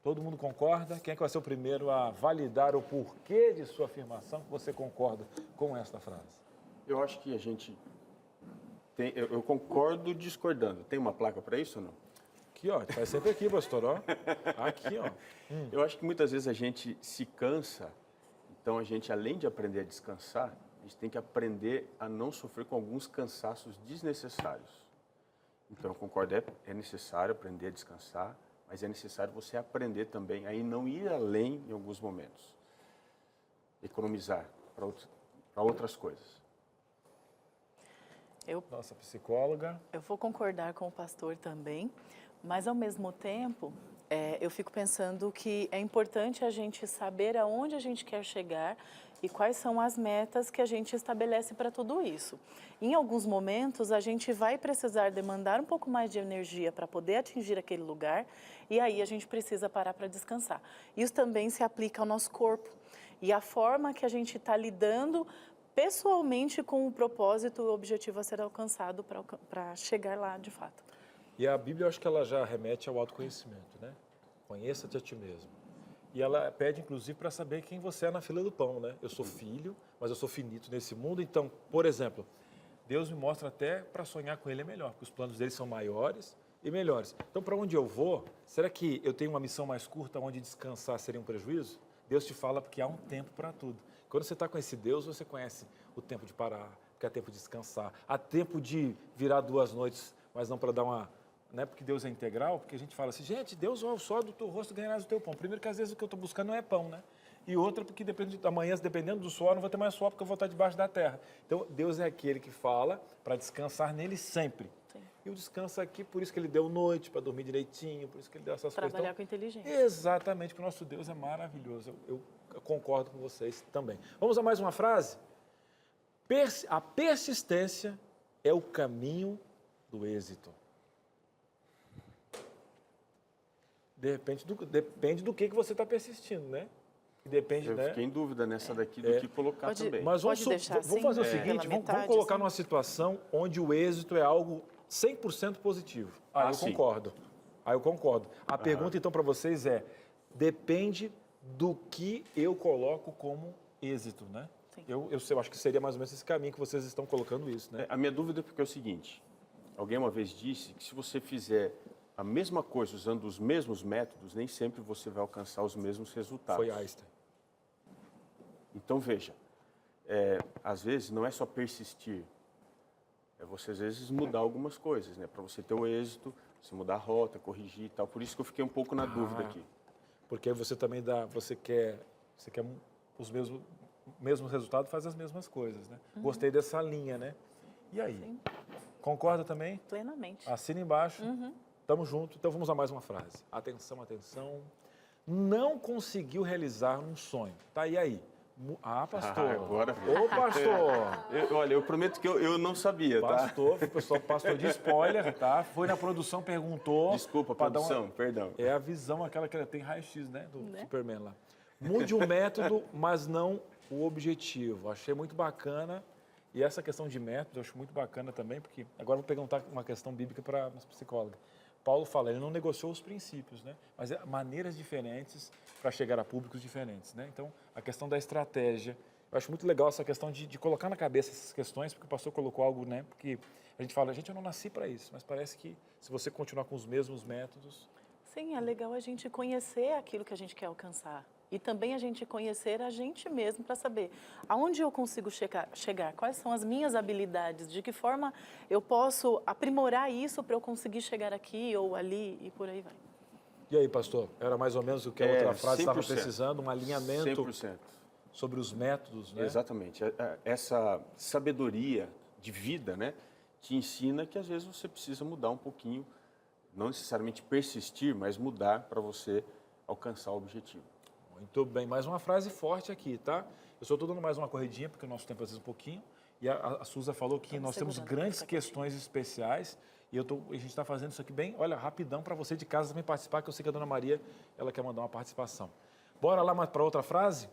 Todo mundo concorda? Quem é que vai ser o primeiro a validar o porquê de sua afirmação que você concorda com esta frase? Eu acho que a gente tem... Eu concordo discordando. Tem uma placa para isso ou não? Aqui, ó. Vai sempre aqui, pastor, ó. Aqui, ó. Eu acho que muitas vezes a gente se cansa. Então, a gente, além de aprender a descansar, a gente tem que aprender a não sofrer com alguns cansaços desnecessários. Então, eu concordo, é necessário aprender a descansar, mas é necessário você aprender também a não ir além em alguns momentos. economizar para outras coisas. Nossa psicóloga. Eu vou concordar com o pastor também, mas ao mesmo tempo, eu fico pensando que é importante a gente saber aonde a gente quer chegar e quais são as metas que a gente estabelece para tudo isso. Em alguns momentos, a gente vai precisar demandar um pouco mais de energia para poder atingir aquele lugar e aí a gente precisa parar para descansar. Isso também se aplica ao nosso corpo e a forma que a gente está lidando pessoalmente com o propósito e o objetivo a ser alcançado para chegar lá de fato. E a Bíblia, eu acho que ela já remete ao autoconhecimento, né? Conheça-te a ti mesmo. E ela pede, inclusive, para saber quem você é na fila do pão, né? Eu sou filho, mas eu sou finito nesse mundo. Então, por exemplo, Deus me mostra até para sonhar com Ele é melhor, porque os planos dele são maiores e melhores. Então, para onde eu vou, será que eu tenho uma missão mais curta, onde descansar seria um prejuízo? Deus te fala porque há um tempo para tudo. Quando você está com esse Deus, você conhece o tempo de parar, porque há tempo de descansar, há tempo de virar 2 noites, mas não para dar uma... Não é porque Deus é integral, porque a gente fala assim, gente, Deus ao sol do teu rosto ganharás o teu pão. Primeiro que às vezes o que eu estou buscando não é pão, né? E outra porque amanhã, dependendo do sol, eu não vou ter mais sol porque eu vou estar debaixo da terra. Então, Deus é aquele que fala para descansar nele sempre. Sim. E o descanso aqui, por isso que ele deu noite, para dormir direitinho, por isso que ele deu essas coisas. Trabalhar com inteligência. Exatamente, porque o nosso Deus é maravilhoso. Eu concordo com vocês também. Vamos a mais uma frase? A persistência é o caminho do êxito. Depende do que você está persistindo, né? Depende, eu fiquei em dúvida nessa daqui do que colocar também. Mas vamos fazer o seguinte, vamos colocar numa situação onde o êxito é algo 100% positivo. Eu concordo. Eu concordo. A pergunta, então, para vocês é, depende do que eu coloco como êxito, né? Eu acho que seria mais ou menos esse caminho que vocês estão colocando isso, né? A minha dúvida é porque é o seguinte, alguém uma vez disse que se você fizer a mesma coisa usando os mesmos métodos, nem sempre você vai alcançar os mesmos resultados. Foi Einstein. Então, veja, às vezes não é só persistir, é você às vezes mudar algumas coisas, né? Para você ter o êxito, você mudar a rota, corrigir e tal. Por isso que eu fiquei um pouco na dúvida aqui. Porque você também você quer os mesmos resultados, faz as mesmas coisas, né? Gostei dessa linha, né? E aí? Sim. Concorda também? Plenamente. Assina embaixo. Tamo junto. Então vamos a mais uma frase. Atenção, atenção. Não conseguiu realizar um sonho. Tá, e aí? Pastor. Agora. Ô, pastor. Olha, eu prometo que eu não sabia, pastor, tá? Pastor de spoiler, tá? Foi na produção, perguntou. Desculpa, produção, perdão. É a visão, aquela que tem raio-x, né? Do Superman lá. Mude o método, mas não o objetivo. Achei muito bacana. E essa questão de método, eu acho muito bacana também, porque agora eu vou perguntar uma questão bíblica para a psicóloga. Paulo fala, ele não negociou os princípios, né? Mas maneiras diferentes para chegar a públicos diferentes, né? Então, a questão da estratégia, eu acho muito legal essa questão de colocar na cabeça essas questões, porque o pastor colocou algo, né? Porque a gente fala, eu não nasci para isso, mas parece que se você continuar com os mesmos métodos... Sim, é legal a gente conhecer aquilo que a gente quer alcançar. E também a gente conhecer a gente mesmo para saber aonde eu consigo chegar, quais são as minhas habilidades, de que forma eu posso aprimorar isso para eu conseguir chegar aqui ou ali e por aí vai. E aí, pastor? Era mais ou menos o que a outra frase estava precisando, um alinhamento 100%. Sobre os métodos, né? Exatamente. Essa sabedoria de vida, né, te ensina que às vezes você precisa mudar um pouquinho, não necessariamente persistir, mas mudar para você alcançar o objetivo. Muito bem, mais uma frase forte aqui, tá? Eu só estou dando mais uma corridinha, porque o nosso tempo às vezes é um pouquinho, e a Suza falou que nós temos grandes questões especiais, e a gente está fazendo isso aqui bem, olha, rapidão para você de casa também participar, que eu sei que a dona Maria, ela quer mandar uma participação. Bora lá para outra frase?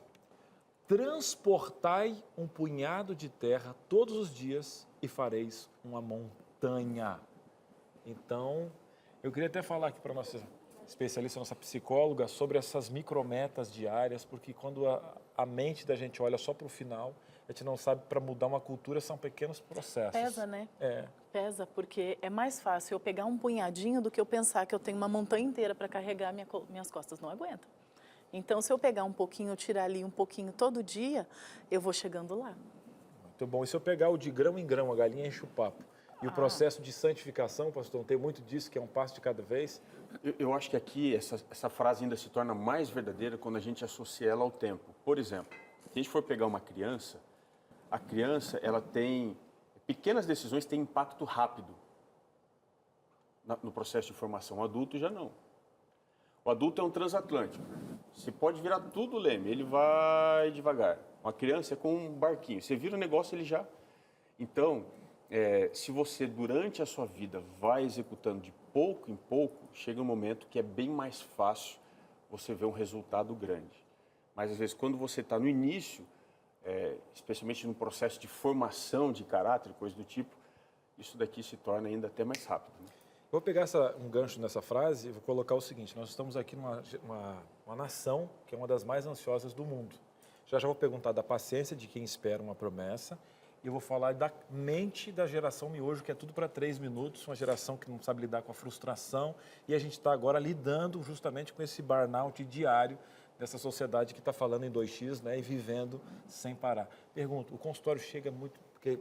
Transportai um punhado de terra todos os dias e fareis uma montanha. Então, eu queria até falar aqui para a nossa especialista, nossa psicóloga, sobre essas micrometas diárias, porque quando a mente da gente olha só para o final, a gente não sabe, para mudar uma cultura são pequenos processos. Pesa, né? Pesa, porque é mais fácil eu pegar um punhadinho do que eu pensar que eu tenho uma montanha inteira para carregar, minhas costas não aguentam. Então, se eu pegar um pouquinho, tirar ali um pouquinho todo dia, eu vou chegando lá. Muito bom. E se eu pegar o de grão em grão, a galinha enche o papo. E o processo de santificação, pastor, não tem muito disso, que é um passo de cada vez? Eu acho que aqui essa frase ainda se torna mais verdadeira quando a gente associa ela ao tempo. Por exemplo, se a gente for pegar uma criança, a criança, ela tem... Pequenas decisões têm impacto rápido no processo de formação. O adulto já não. O adulto é um transatlântico. Você pode virar tudo leme, ele vai devagar. Uma criança é com um barquinho. Você vira o negócio, ele já... Então, se você, durante a sua vida, vai executando de pouco em pouco, chega um momento que é bem mais fácil você ver um resultado grande. Mas, às vezes, quando você está no início, especialmente no processo de formação de caráter, coisa do tipo, isso daqui se torna ainda até mais rápido. Né? Vou pegar um gancho nessa frase e vou colocar o seguinte: nós estamos aqui numa uma nação que é uma das mais ansiosas do mundo. Já vou perguntar da paciência de quem espera uma promessa e eu vou falar da mente da geração miojo, que é tudo para 3 minutos, uma geração que não sabe lidar com a frustração, e a gente está agora lidando justamente com esse burnout diário dessa sociedade que está falando em 2x, né, e vivendo sem parar. Pergunto, o consultório chega muito, porque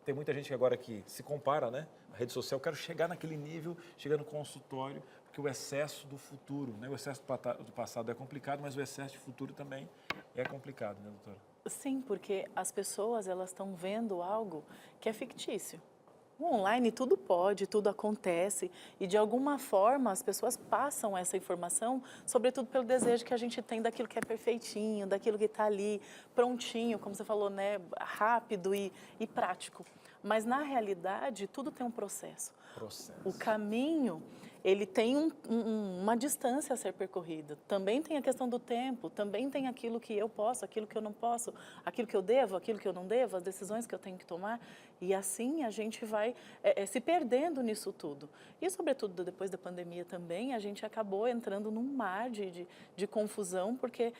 tem muita gente agora que se compara, né? A rede social, eu quero chegar naquele nível, chegar no consultório, porque o excesso do futuro, né? O excesso do passado é complicado, mas o excesso de futuro também é complicado, né, doutora? Sim, porque as pessoas, elas estão vendo algo que é fictício. O online tudo pode, tudo acontece e de alguma forma as pessoas passam essa informação, sobretudo pelo desejo que a gente tem daquilo que é perfeitinho, daquilo que está ali prontinho, como você falou, né, rápido e prático. Mas na realidade tudo tem um processo. O caminho, ele tem uma distância a ser percorrida. Também tem a questão do tempo, também tem aquilo que eu posso, aquilo que eu não posso, aquilo que eu devo, aquilo que eu não devo, as decisões que eu tenho que tomar. E assim a gente vai se perdendo nisso tudo. E sobretudo depois da pandemia também, a gente acabou entrando num mar de confusão, porque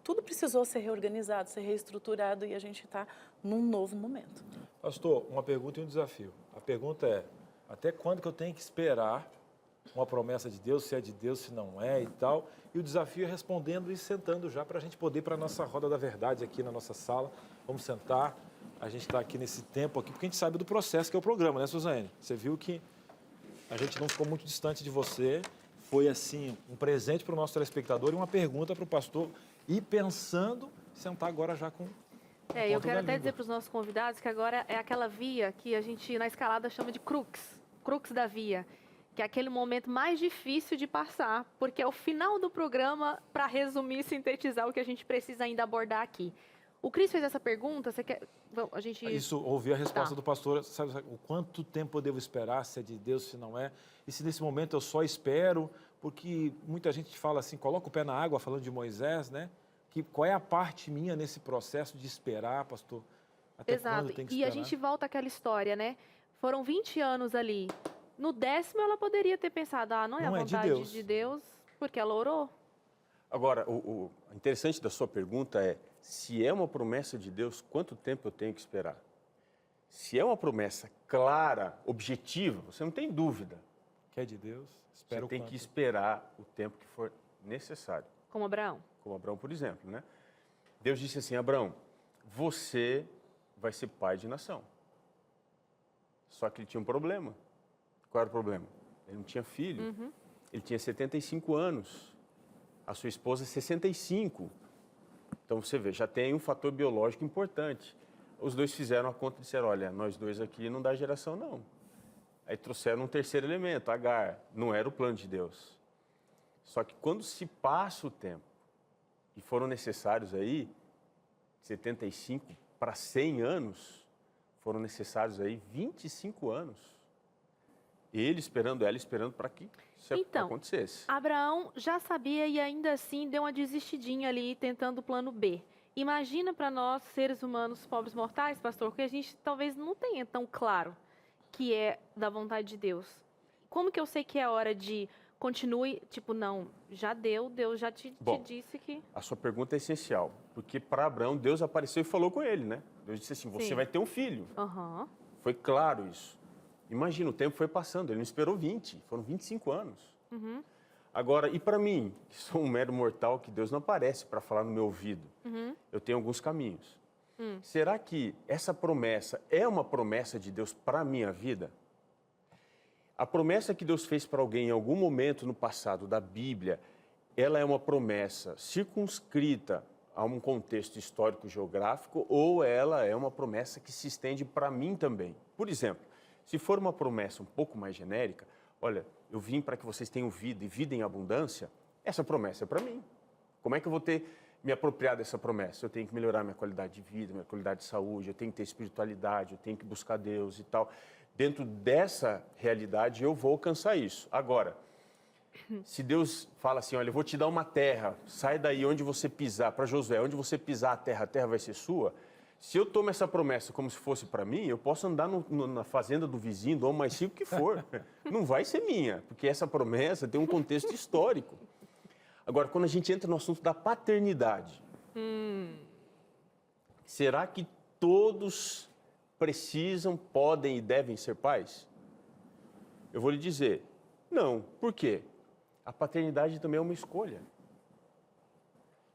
tudo precisou ser reorganizado, ser reestruturado e a gente está num novo momento. Pastor, uma pergunta e um desafio. A pergunta é, até quando que eu tenho que esperar uma promessa de Deus, se é de Deus, se não é e tal. E o desafio é respondendo e sentando já para a gente poder ir para a nossa roda da verdade aqui na nossa sala. Vamos sentar. A gente está aqui nesse tempo aqui, porque a gente sabe do processo que é o programa, né, Suzane? Você viu que a gente não ficou muito distante de você. Foi, assim, um presente para o nosso telespectador e uma pergunta para o pastor. E pensando, sentar agora já com... Eu quero até dizer para os nossos convidados que agora é aquela via que a gente, na escalada, chama de crux da via, que é aquele momento mais difícil de passar, porque é o final do programa para resumir e sintetizar o que a gente precisa ainda abordar aqui. O Cris fez essa pergunta, você quer... A gente... Isso, ouvi a resposta do pastor, sabe o quanto tempo eu devo esperar, se é de Deus, se não é, e se nesse momento eu só espero, porque muita gente fala assim, coloca o pé na água, falando de Moisés, né? Qual é a parte minha nesse processo de esperar, pastor? Até Exato. Quando tem que esperar? E a gente volta àquela história, né? Foram 20 anos ali. No 10º, ela poderia ter pensado, não é a vontade de Deus, porque ela orou. Agora, o interessante da sua pergunta é, se é uma promessa de Deus, quanto tempo eu tenho que esperar? Se é uma promessa clara, objetiva, você não tem dúvida. Que é de Deus, espera você tem que esperar o tempo que for necessário. Como Abraão. Como Abraão, por exemplo, né? Deus disse assim, Abraão, você vai ser pai de nação. Só que ele tinha um problema. Qual era o problema? Ele não tinha filho. Uhum. Ele tinha 75 anos. A sua esposa 65. Então, você vê, já tem um fator biológico importante. Os dois fizeram a conta e disseram, olha, nós dois aqui não dá geração, não. Aí trouxeram um terceiro elemento, Agar. Não era o plano de Deus. Só que quando se passa o tempo, e foram necessários aí, 75 para 100 anos, foram necessários aí 25 anos. Ele esperando, ela esperando para que isso acontecesse. Abraão já sabia e ainda assim deu uma desistidinha ali, tentando o plano B. Imagina para nós, seres humanos, pobres mortais, pastor, que a gente talvez não tenha tão claro que é da vontade de Deus. Como que eu sei que é hora de continue, tipo, não, já deu, Deus já te disse que... A sua pergunta é essencial, porque para Abraão, Deus apareceu e falou com ele, né? Deus disse assim, você vai ter um filho. Uhum. Foi claro isso. Imagina, o tempo foi passando, ele não esperou 20, foram 25 anos. Uhum. Agora, e para mim, que sou um mero mortal, que Deus não aparece para falar no meu ouvido, eu tenho alguns caminhos. Será que essa promessa é uma promessa de Deus para a minha vida? A promessa que Deus fez para alguém em algum momento no passado da Bíblia, ela é uma promessa circunscrita a um contexto histórico-geográfico ou ela é uma promessa que se estende para mim também? Por exemplo, se for uma promessa um pouco mais genérica, olha, eu vim para que vocês tenham vida e vida em abundância, essa promessa é para mim. Como é que eu vou me apropriar dessa promessa? Eu tenho que melhorar minha qualidade de vida, minha qualidade de saúde, eu tenho que ter espiritualidade, eu tenho que buscar Deus e tal. Dentro dessa realidade, eu vou alcançar isso. Agora, se Deus fala assim, olha, eu vou te dar uma terra, sai daí onde você pisar, para Josué, onde você pisar a terra vai ser sua. Se eu tomo essa promessa como se fosse para mim, eu posso andar na fazenda do vizinho, do homem mais rico que for. Não vai ser minha, porque essa promessa tem um contexto histórico. Agora, quando a gente entra no assunto da paternidade, será que todos precisam, podem e devem ser pais? Eu vou lhe dizer, não. Por quê? A paternidade também é uma escolha.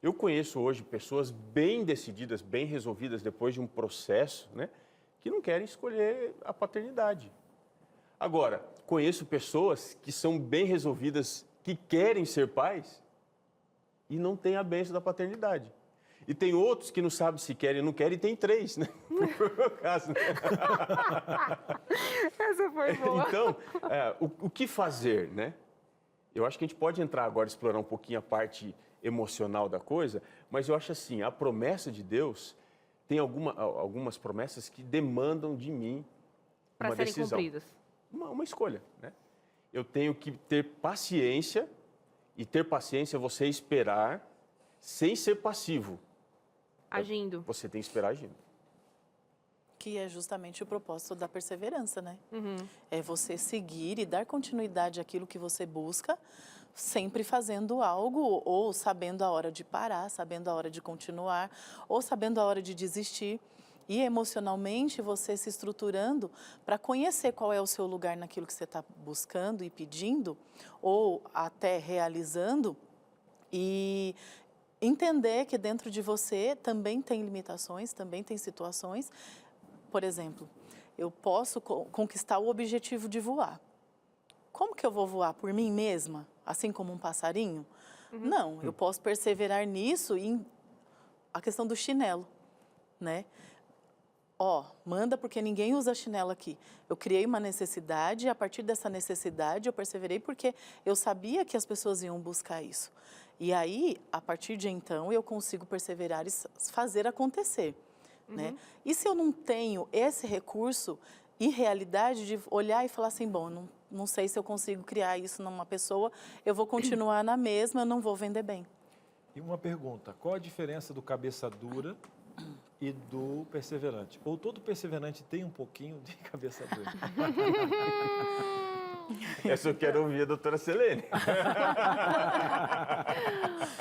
Eu conheço hoje pessoas bem decididas, bem resolvidas depois de um processo, né, que não querem escolher a paternidade. Agora, conheço pessoas que são bem resolvidas, que querem ser pais e não têm a bênção da paternidade. E tem outros que não sabem se querem ou não querem e tem 3, né? Foi o meu caso, né? Essa foi boa. Então, o que fazer, né? Eu acho que a gente pode entrar agora, explorar um pouquinho a parte emocional da coisa, mas eu acho assim, a promessa de Deus tem algumas promessas que demandam de mim uma decisão. Para serem cumpridas. Uma escolha, né? Eu tenho que ter paciência, e ter paciência é você esperar sem ser passivo. Agindo. Você tem que esperar agindo. Que é justamente o propósito da perseverança, né? É você seguir e dar continuidade àquilo que você busca, sempre fazendo algo, ou sabendo a hora de parar, sabendo a hora de continuar, ou sabendo a hora de desistir. E emocionalmente você se estruturando para conhecer qual é o seu lugar naquilo que você está buscando e pedindo, ou até realizando, e entender que dentro de você também tem limitações, também tem situações. Por exemplo, eu posso conquistar o objetivo de voar. Como que eu vou voar? Por mim mesma? Assim como um passarinho? Não, eu posso perseverar nisso em a questão do chinelo, né? Manda porque ninguém usa chinelo aqui. Eu criei uma necessidade e a partir dessa necessidade eu perseverei porque eu sabia que as pessoas iam buscar isso. E aí, a partir de então, eu consigo perseverar e fazer acontecer, né? E se eu não tenho esse recurso e realidade de olhar e falar assim, bom, não sei se eu consigo criar isso numa pessoa, eu vou continuar na mesma, eu não vou vender bem. E uma pergunta, qual a diferença do cabeça dura e do perseverante? Ou todo perseverante tem um pouquinho de cabeça dura? Essa eu quero ouvir a doutora Selene.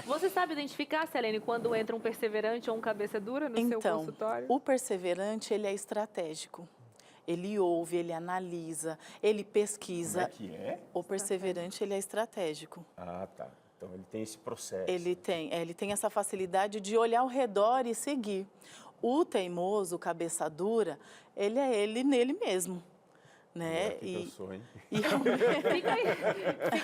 Você sabe identificar, Selene, quando entra um perseverante ou um cabeça dura no seu consultório? O perseverante, ele é estratégico. Ele ouve, ele analisa, ele pesquisa. Como é que é? O perseverante, ele é estratégico. Ah, tá. Então, ele tem esse processo. Ele tem essa facilidade de olhar ao redor e seguir. O teimoso, o cabeça dura, ele é ele nele mesmo. Né? Fica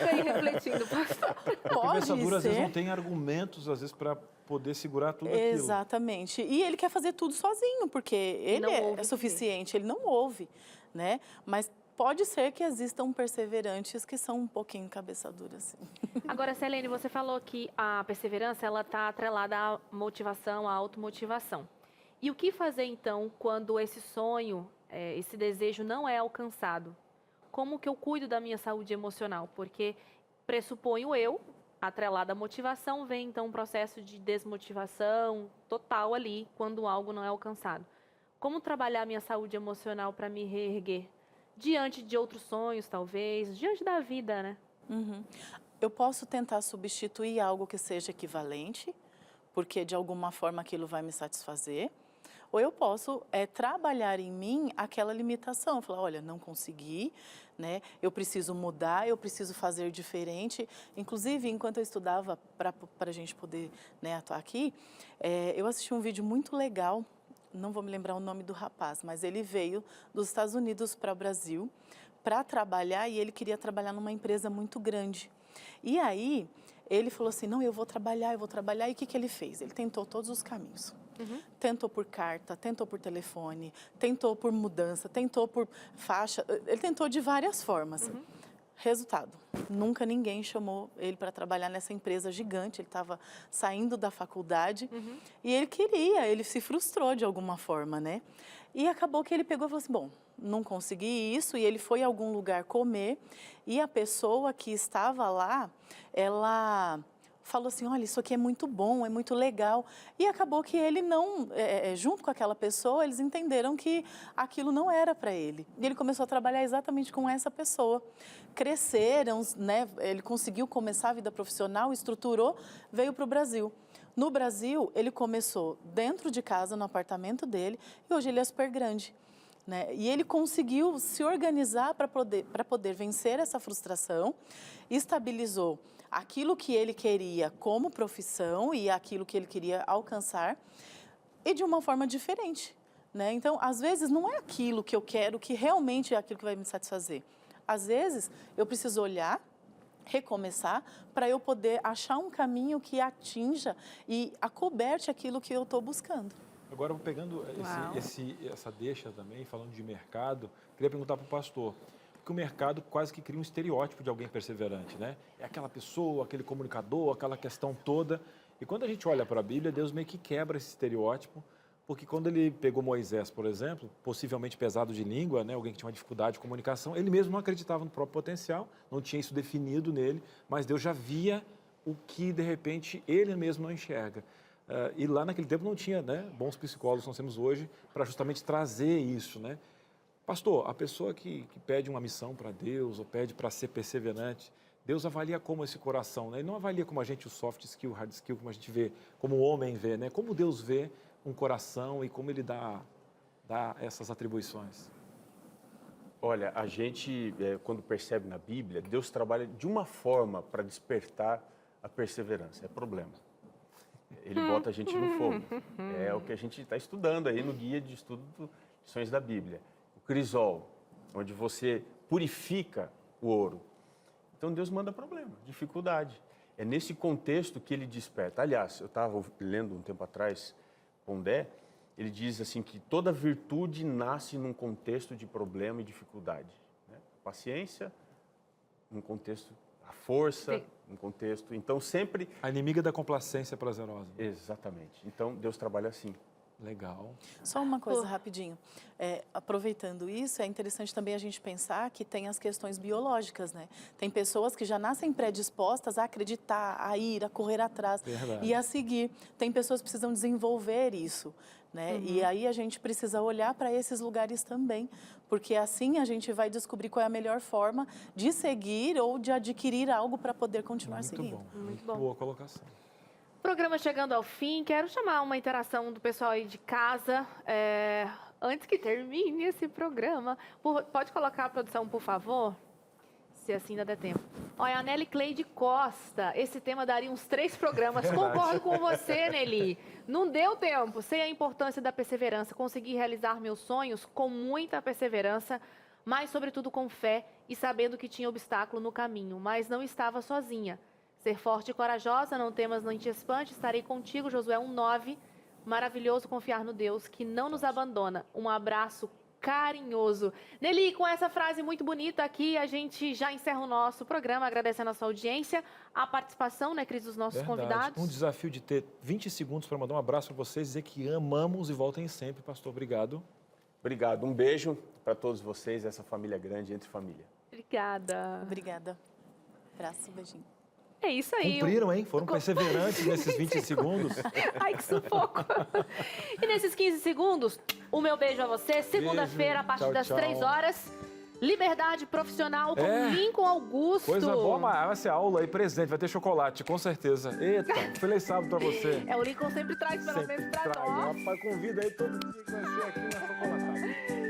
aí refletindo, pastor. O cabeça dura, às vezes, não tem argumentos, às vezes, para poder segurar tudo aquilo. Exatamente. E ele quer fazer tudo sozinho, porque ele é suficiente, ele não ouve, né? Mas pode ser que existam perseverantes que são um pouquinho cabeça dura, assim. Agora, Selene, você falou que a perseverança, ela está atrelada à motivação, à automotivação. E o que fazer, então, quando esse sonho, esse desejo não é alcançado? Como que eu cuido da minha saúde emocional? Porque pressuponho eu, atrelada à motivação, vem então um processo de desmotivação total ali, quando algo não é alcançado. Como trabalhar a minha saúde emocional para me reerguer? Diante de outros sonhos, talvez, diante da vida, né? Eu posso tentar substituir algo que seja equivalente, porque de alguma forma aquilo vai me satisfazer. Ou eu posso trabalhar em mim aquela limitação, falar, olha, não consegui, né? Eu preciso mudar, eu preciso fazer diferente. Inclusive, enquanto eu estudava, para a gente poder atuar aqui, eu assisti um vídeo muito legal não vou me lembrar o nome do rapaz, mas ele veio dos Estados Unidos para o Brasil para trabalhar e ele queria trabalhar numa empresa muito grande. E aí ele falou assim, não, eu vou trabalhar. E o que ele fez? Ele tentou todos os caminhos. Tentou por carta, tentou por telefone, tentou por mudança, tentou por faixa, ele tentou de várias formas. Resultado, nunca ninguém chamou ele para trabalhar nessa empresa gigante, ele estava saindo da faculdade e ele se frustrou de alguma forma, né? E acabou que ele pegou e falou assim, bom, não consegui isso, e ele foi a algum lugar comer e a pessoa que estava lá, ela falou assim, olha, isso aqui é muito bom, é muito legal. E acabou que ele não, junto com aquela pessoa, eles entenderam que aquilo não era para ele. E ele começou a trabalhar exatamente com essa pessoa. Cresceram, né? Ele conseguiu começar a vida profissional, estruturou, veio para o Brasil. No Brasil, ele começou dentro de casa, no apartamento dele, e hoje ele é super grande. Né? E ele conseguiu se organizar para poder vencer essa frustração, estabilizou aquilo que ele queria como profissão e aquilo que ele queria alcançar, e de uma forma diferente. Né? Então, às vezes, não é aquilo que eu quero que realmente é aquilo que vai me satisfazer. Às vezes, eu preciso olhar, recomeçar, para eu poder achar um caminho que atinja e acoberte aquilo que eu estou buscando. Agora, pegando essa deixa também, falando de mercado, queria perguntar para o pastor, porque o mercado quase que cria um estereótipo de alguém perseverante, né? É aquela pessoa, aquele comunicador, aquela questão toda. E quando a gente olha para a Bíblia, Deus meio que quebra esse estereótipo, porque quando ele pegou Moisés, por exemplo, possivelmente pesado de língua, né? Alguém que tinha uma dificuldade de comunicação, ele mesmo não acreditava no próprio potencial, não tinha isso definido nele, mas Deus já via o que, de repente, ele mesmo não enxerga. E lá naquele tempo não tinha, né, bons psicólogos, nós temos hoje, para justamente trazer isso, né? Pastor, a pessoa que pede uma missão para Deus ou pede para ser perseverante, Deus avalia como esse coração, né? Ele não avalia como a gente o soft skill, o hard skill, como a gente vê, como o homem vê, né? Como Deus vê um coração e como ele dá essas atribuições. Olha, a gente, quando percebe na Bíblia, Deus trabalha de uma forma para despertar a perseverança, é problema. Ele bota a gente no fogo. É o que a gente está estudando aí no guia de estudo de lições da Bíblia. O crisol, onde você purifica o ouro. Então Deus manda problema, dificuldade. É nesse contexto que ele desperta. Aliás, eu estava lendo um tempo atrás, Pondé, ele diz assim que toda virtude nasce num contexto de problema e dificuldade. Né? Paciência, num contexto, a força... Sim. Um contexto, então sempre... A inimiga da complacência prazerosa. Exatamente. Então, Deus trabalha assim. Legal. Só uma coisa rapidinho. Aproveitando isso, é interessante também a gente pensar que tem as questões biológicas, né? Tem pessoas que já nascem predispostas a acreditar, a ir, a correr atrás. Verdade. E a seguir. Tem pessoas que precisam desenvolver isso, né? E aí a gente precisa olhar para esses lugares também, porque assim a gente vai descobrir qual é a melhor forma de seguir ou de adquirir algo para poder continuar seguindo. Muito bom. Boa colocação. Programa chegando ao fim, quero chamar uma interação do pessoal aí de casa, antes que termine esse programa. Pode colocar a produção, por favor? Se assim ainda der tempo. Olha, a Nelly Cleide Costa, esse tema daria uns 3 programas. Concordo com você, Nelly. Não deu tempo. Sei a importância da perseverança. Consegui realizar meus sonhos com muita perseverança, mas sobretudo com fé e sabendo que tinha obstáculo no caminho, mas não estava sozinha. Ser forte e corajosa, não temas, não te espante, estarei contigo, Josué 1:9. Maravilhoso confiar no Deus que não nos abandona. Um abraço carinhoso. Nelly, com essa frase muito bonita aqui, a gente já encerra o nosso programa, agradecendo a sua audiência, a participação, né, Cris, dos nossos convidados. Um desafio de ter 20 segundos para mandar um abraço para vocês, dizer que amamos e voltem sempre, pastor. Obrigado. Obrigado. Um beijo para todos vocês, essa família grande, entre família. Obrigada. Obrigada. Abraço, beijinho. É isso aí. Cumpriram, hein? Foram perseverantes nesses 20 segundos. Ai, que sufoco. E nesses 15 segundos, o meu beijo a você. Segunda-feira, a partir das 3 horas. Liberdade profissional com Lincoln Augusto. Coisa boa, mas vai ser aula aí, presente. Vai ter chocolate, com certeza. Eita, feliz sábado pra você. O Lincoln sempre traz, pelo menos pra nós. Rapaz, convida aí todo dia que vai ser aqui na Chocolatada.